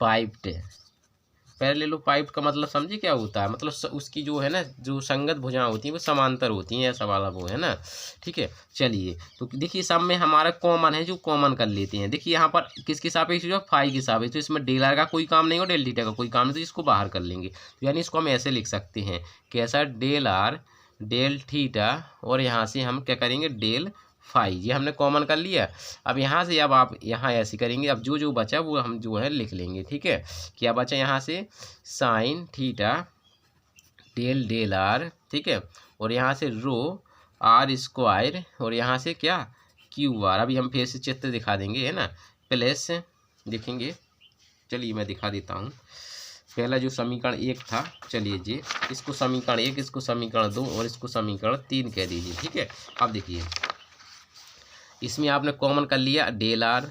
पाइप्ड पैरेललोपाइड का मतलब समझे क्या होता है, मतलब उसकी जो है ना जो संगत भुजाएं होती हैं वो समांतर होती हैं, ऐसा वाला वो है ना। ठीक है, चलिए तो देखिए सब में हमारा कॉमन है, जो कॉमन कर लेते हैं। देखिए यहाँ पर किसके सापेक्ष जो फाई के सापेक्ष, तो इसमें डेल आर का कोई काम नहीं और डेल थीटा का कोई काम नहीं, तो इसको बाहर कर लेंगे। तो यानी इसको हम ऐसे लिख सकते हैं कैसा, डेल आर डेल थीटा और यहाँ से हम क्या करेंगे डेल फाई, ये हमने कॉमन कर लिया। अब यहाँ से अब आप यहाँ ऐसे करेंगे, अब जो जो बचा वो हम जो है लिख लेंगे। ठीक है, क्या बचा यहाँ से sine theta del del R, ठीक है, और यहाँ से रो आर स्क्वायर और यहाँ से क्या क्यू आर। अभी हम फिर से चित्र दिखा देंगे है ना, प्लस लिखेंगे। चलिए मैं दिखा देता हूँ। पहला जो समीकरण 1 था, चलिए जी इसको समीकरण 1, इसको समीकरण 2 और इसको समीकरण 3 कह दीजिए। ठीक है, अब देखिए इसमें आपने कॉमन कर लिया डेल आर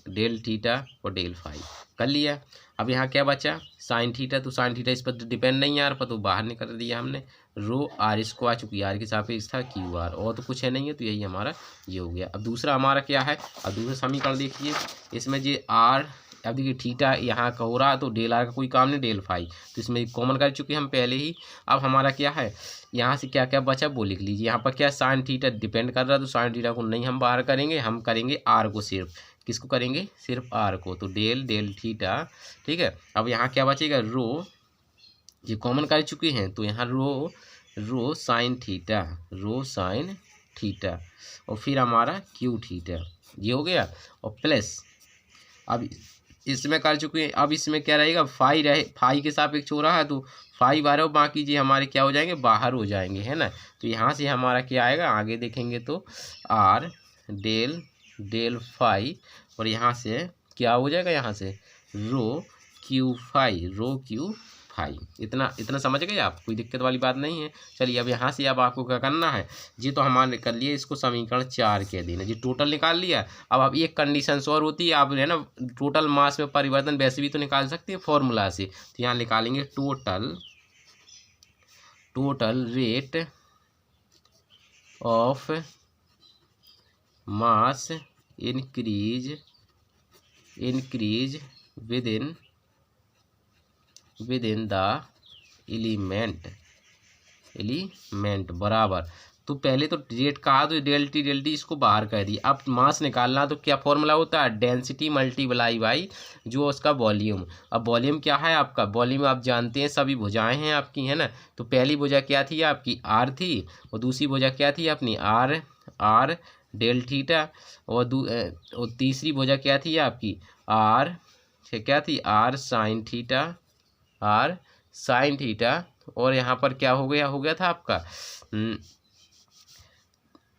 डेल थीटा और डेल फाई कर लिया। अब यहाँ क्या बचा साइन थीटा, तो साइन थीटा इस पर डिपेंड नहीं है, पर तो बाहर निकल दिया हमने। रो आर स्क्वायर, चूंकि आर के सापेक्ष था, क्यू आर, और तो कुछ है नहीं है, तो यही हमारा ये हो गया। अब दूसरा हमारा क्या है, अब दूसरा समीकरण देखिए, इसमें ये आर, अब देखिए थीटा यहाँ का हो रहा, तो डेल आर का कोई काम नहीं, डेल फाई तो इसमें कॉमन कर चुके हम पहले ही। अब हमारा क्या है, यहाँ से क्या क्या बचा वो लिख लीजिए। यहाँ पर क्या साइन थीटा डिपेंड कर रहा है, तो साइन थीटा को नहीं हम बाहर करेंगे, हम करेंगे आर को, सिर्फ किसको करेंगे, सिर्फ आर को, तो डेल डेल थीटा। ठीक है, अब यहाँ क्या बचेगा, रो, ये कॉमन कर चुके हैं, तो यहाँ रो साइन थीटा, रो साइन थीटा और फिर हमारा क्यू थीटा, ये हो गया। और प्लस अब इसमें कर चुके हैं, अब इसमें क्या रहेगा, फाई रहे, फाई के सापेक्ष हो रहा है, तो फाई बारह, बाकी जी हमारे क्या हो जाएंगे, बाहर हो जाएंगे है ना। तो यहाँ से हमारा क्या आएगा, आगे देखेंगे तो आर डेल डेल फाई और यहाँ से क्या हो जाएगा, यहाँ से रो क्यू फाई, रो क्यू फाई। इतना समझ गए आप, कोई दिक्कत वाली बात नहीं है। चलिए अब यहाँ से अब आपको क्या करना है, जी तो हमारे कर लिए, इसको समीकरण 4 कह देना जी, टोटल निकाल लिया। अब एक कंडीशन और होती है, आप है ना टोटल मास में परिवर्तन वैसे भी तो निकाल सकते हैं फॉर्मूला से, तो यहाँ निकालेंगे total rate of mass increase within the element बराबर, तो पहले तो रेट कहा तो डेल टी इसको बाहर कर दी। अब मास निकालना तो क्या फॉर्मूला होता है, डेंसिटी मल्टीप्लाई बाई जो उसका वॉल्यूम। अब वॉल्यूम क्या है आपका, वॉल्यूम आप जानते हैं, सभी भुजाएं हैं आपकी है ना। तो पहली भुजा क्या थी आपकी, आर थी, और दूसरी भुजा क्या थी अपनी, आर डेल थीटा, और तीसरी भुजा क्या थी आपकी, आर क्या थी, आर साइन थीटा, और यहाँ पर क्या हो गया था आपका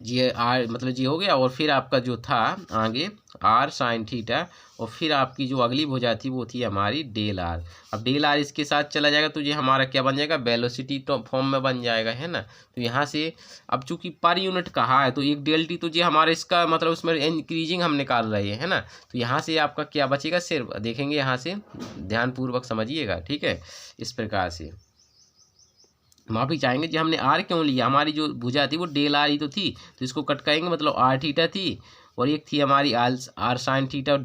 जी आर, मतलब जी हो गया, और फिर आपका जो था आगे आर साइन थीटा, और फिर आपकी जो अगली भुजा थी वो थी हमारी डेल आर। अब डेल आर इसके साथ चला जाएगा तो ये हमारा क्या बन जाएगा, वेलोसिटी तो फॉर्म में बन जाएगा है ना। तो यहाँ से अब चूंकि पर यूनिट कहा है, तो एक डेल टी तो ये हमारा इसका मतलब उसमें इंक्रीजिंग हम निकाल रहे हैं ना। तो यहाँ से आपका क्या बचेगा, सिर्फ देखेंगे यहाँ से, ध्यानपूर्वक समझिएगा। ठीक है, इस प्रकार से माफी चाहेंगे जी, हमने आर क्यों लिया, हमारी जो भुजा थी वो डेल आर ही तो थी, तो इसको कट करेंगे, मतलब आर थीटा थी, और एक थी हमारी आर साइन थीटा और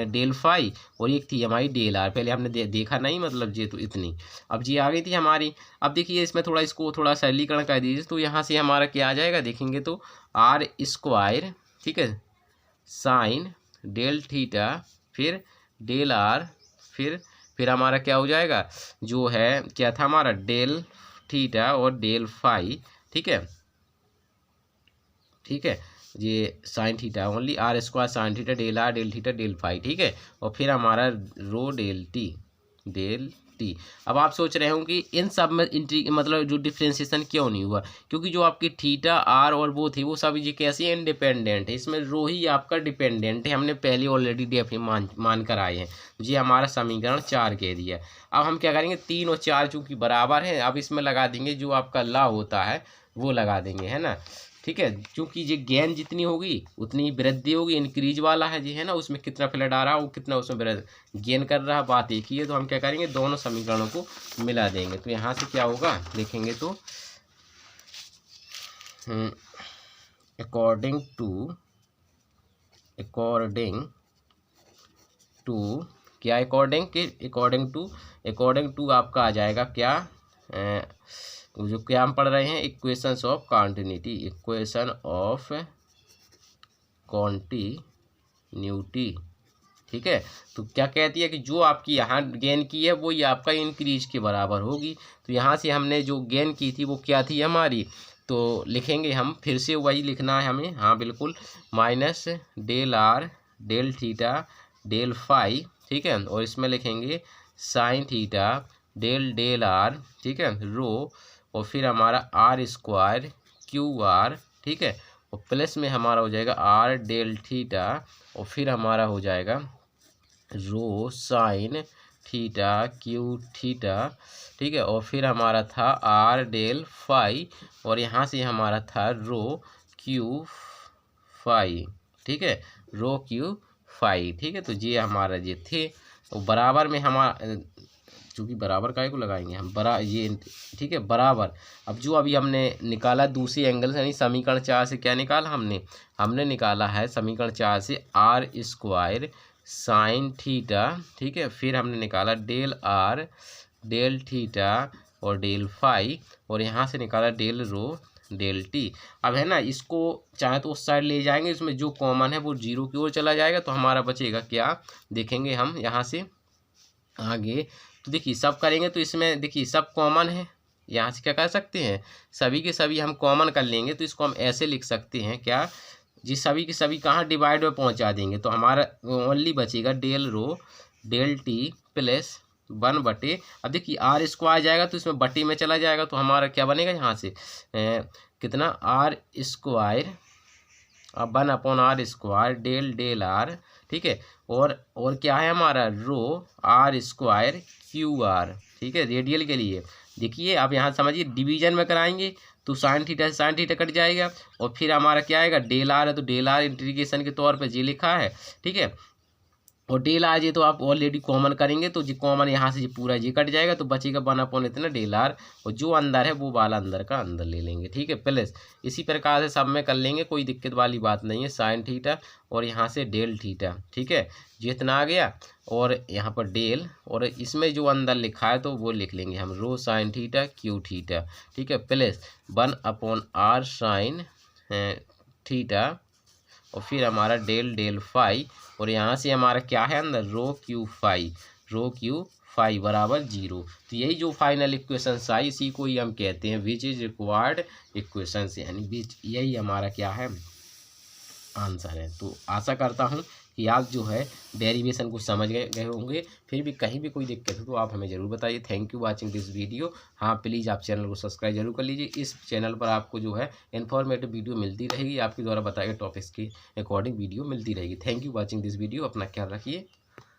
डेल फाई, और एक थी हमारी डेल आर। पहले हमने देखा नहीं, मतलब ये तो इतनी, अब जी आ गई थी हमारी। अब देखिए इसमें थोड़ा इसको थोड़ा सरलीकरण कर दीजिए, तो यहाँ से हमारा क्या आ जाएगा, देखेंगे तो आर स्क्वायर, ठीक है, साइन डेल थीटा, फिर डेल आर, फिर हमारा क्या हो जाएगा, जो है क्या था हमारा, डेल थीटा और डेल फाई। ठीक है, ये sine theta only, R square sine theta del R del theta del phi. ठीक है, और फिर हमारा रो डेल टी। अब आप सोच रहे होंगे कि इन सब में मतलब जो डिफ्रेंशिएशन क्यों नहीं हुआ, क्योंकि जो आपकी थीटा आर और वो थी वो सभी जी कैसी इंडिपेंडेंट है, इसमें रो ही आपका डिपेंडेंट है, हमने पहले ऑलरेडी मान कर आए हैं। जी हमारा समीकरण 4 कह दिया। अब हम क्या करेंगे, 3 और 4 चूँकि बराबर है, अब इसमें लगा देंगे जो आपका लॉ होता है वो लगा देंगे है ना। ठीक है, क्योंकि ये गेन जितनी होगी उतनी वृद्धि होगी, इंक्रीज वाला है जी है ना, उसमें कितना फ्लड आ रहा है वो कितना उसमें गेन कर रहा है, बात एक ही है। तो हम क्या करेंगे, दोनों समीकरणों को मिला देंगे, तो यहाँ से क्या होगा देखेंगे तो अकॉर्डिंग टू क्या अकॉर्डिंग टू आपका आ जाएगा क्या, जो क्या हम पढ़ रहे हैं, equations of continuity, equation of continuity. ठीक है, तो क्या कहती है कि जो आपकी यहाँ गेन की है वो ये आपका इंक्रीज के बराबर होगी। तो यहाँ से हमने जो गेन की थी वो क्या थी हमारी, तो लिखेंगे हम फिर से वही लिखना है हमें, हाँ बिल्कुल, minus del R del theta del phi, ठीक है, और इसमें लिखेंगे sine theta del del R, ठीक है, रो, और फिर हमारा आर स्क्वायर क्यू आर, ठीक है, और प्लस में हमारा हो जाएगा आर डेल थीटा, और फिर हमारा हो जाएगा रो साइन थीटा क्यू थीटा, ठीक है, और फिर हमारा था आर डेल फाई, और यहाँ से हमारा था रो क्यू फाई, ठीक है, रो क्यू फाई, ठीक है। तो ये हमारा ये थे, तो बराबर में हमारा, चूँकि बराबर काय को लगाएंगे हम ये, ठीक है, बराबर। अब जो अभी हमने निकाला दूसरी एंगल से, यानी समीकरण 4 से क्या निकाला हमने निकाला है समीकरण 4 से आर स्क्वायर साइन थीटा, ठीक है, फिर हमने निकाला डेल आर डेल थीटा और डेल फाई, और यहाँ से निकाला डेल रो डेल टी। अब है ना, इसको चाहे तो उस साइड ले जाएंगे, इसमें जो कॉमन है वो 0 की ओर चला जाएगा, तो हमारा बचेगा क्या, देखेंगे हम यहाँ से आगे, तो देखिए सब करेंगे तो इसमें देखिए सब कॉमन है, यहाँ से क्या कर सकते हैं, सभी के सभी हम कॉमन कर लेंगे, तो इसको हम ऐसे लिख सकते हैं क्या, जी सभी के सभी कहाँ डिवाइड में पहुँचा देंगे, तो हमारा ओनली बचेगा del rho del T plus 1 बटे, अब देखिए आर स्क्वायर जाएगा तो इसमें बटे में चला जाएगा, तो हमारा क्या बनेगा यहाँ से कितना R square 1 upon R square del del R, ठीक है, और क्या है हमारा rho R square Q R, ठीक है, रेडियल के लिए। देखिए अब यहाँ समझिए डिवीजन में कराएंगे तो साइन थीटा से साइन थीटा कट जाएगा, और फिर हमारा क्या आएगा डेल आर है, तो डेल आर इंटीग्रेशन के तौर पे जी लिखा है, ठीक है, और डेल आर जी तो आप ऑलरेडी कॉमन करेंगे, तो जी कॉमन यहाँ से जी पूरा जी कट जाएगा, तो बचेगा 1 अपॉन इतना डेल आर, और जो अंदर है वो वाला अंदर का अंदर ले लेंगे, ठीक है, प्लस इसी प्रकार से सब में कर लेंगे, कोई दिक्कत वाली बात नहीं है, साइन थीटा और यहाँ से डेल थीटा, ठीक है, जितना आ गया, और यहाँ पर डेल, और इसमें जो अंदर लिखा है तो वो लिख लेंगे हम rho sine theta Q theta, ठीक है, plus 1 upon R sine theta, और फिर हमारा डेल डेल फाई, और यहाँ से हमारा क्या है अंदर रो क्यू फाई बराबर 0। तो यही जो फाइनल इक्वेशंस आई इसी को ही हम कहते हैं विच इज रिक्वायर्ड इक्वेशंस, यानी विच, यही हमारा क्या है आंसर है। तो आशा करता हूँ कि आप जो है डेरिवेशन को समझ गए होंगे, फिर भी कहीं भी कोई दिक्कत हो तो आप हमें ज़रूर बताइए। Thank you watching this video. हाँ प्लीज़ आप चैनल को सब्सक्राइब जरूर कर लीजिए, इस चैनल पर आपको जो है इन्फॉर्मेटिव वीडियो मिलती रहेगी, आपके द्वारा बताए गए टॉपिक्स के अकॉर्डिंग वीडियो मिलती रहेगी। Thank you watching this video, अपना ख्याल रखिए।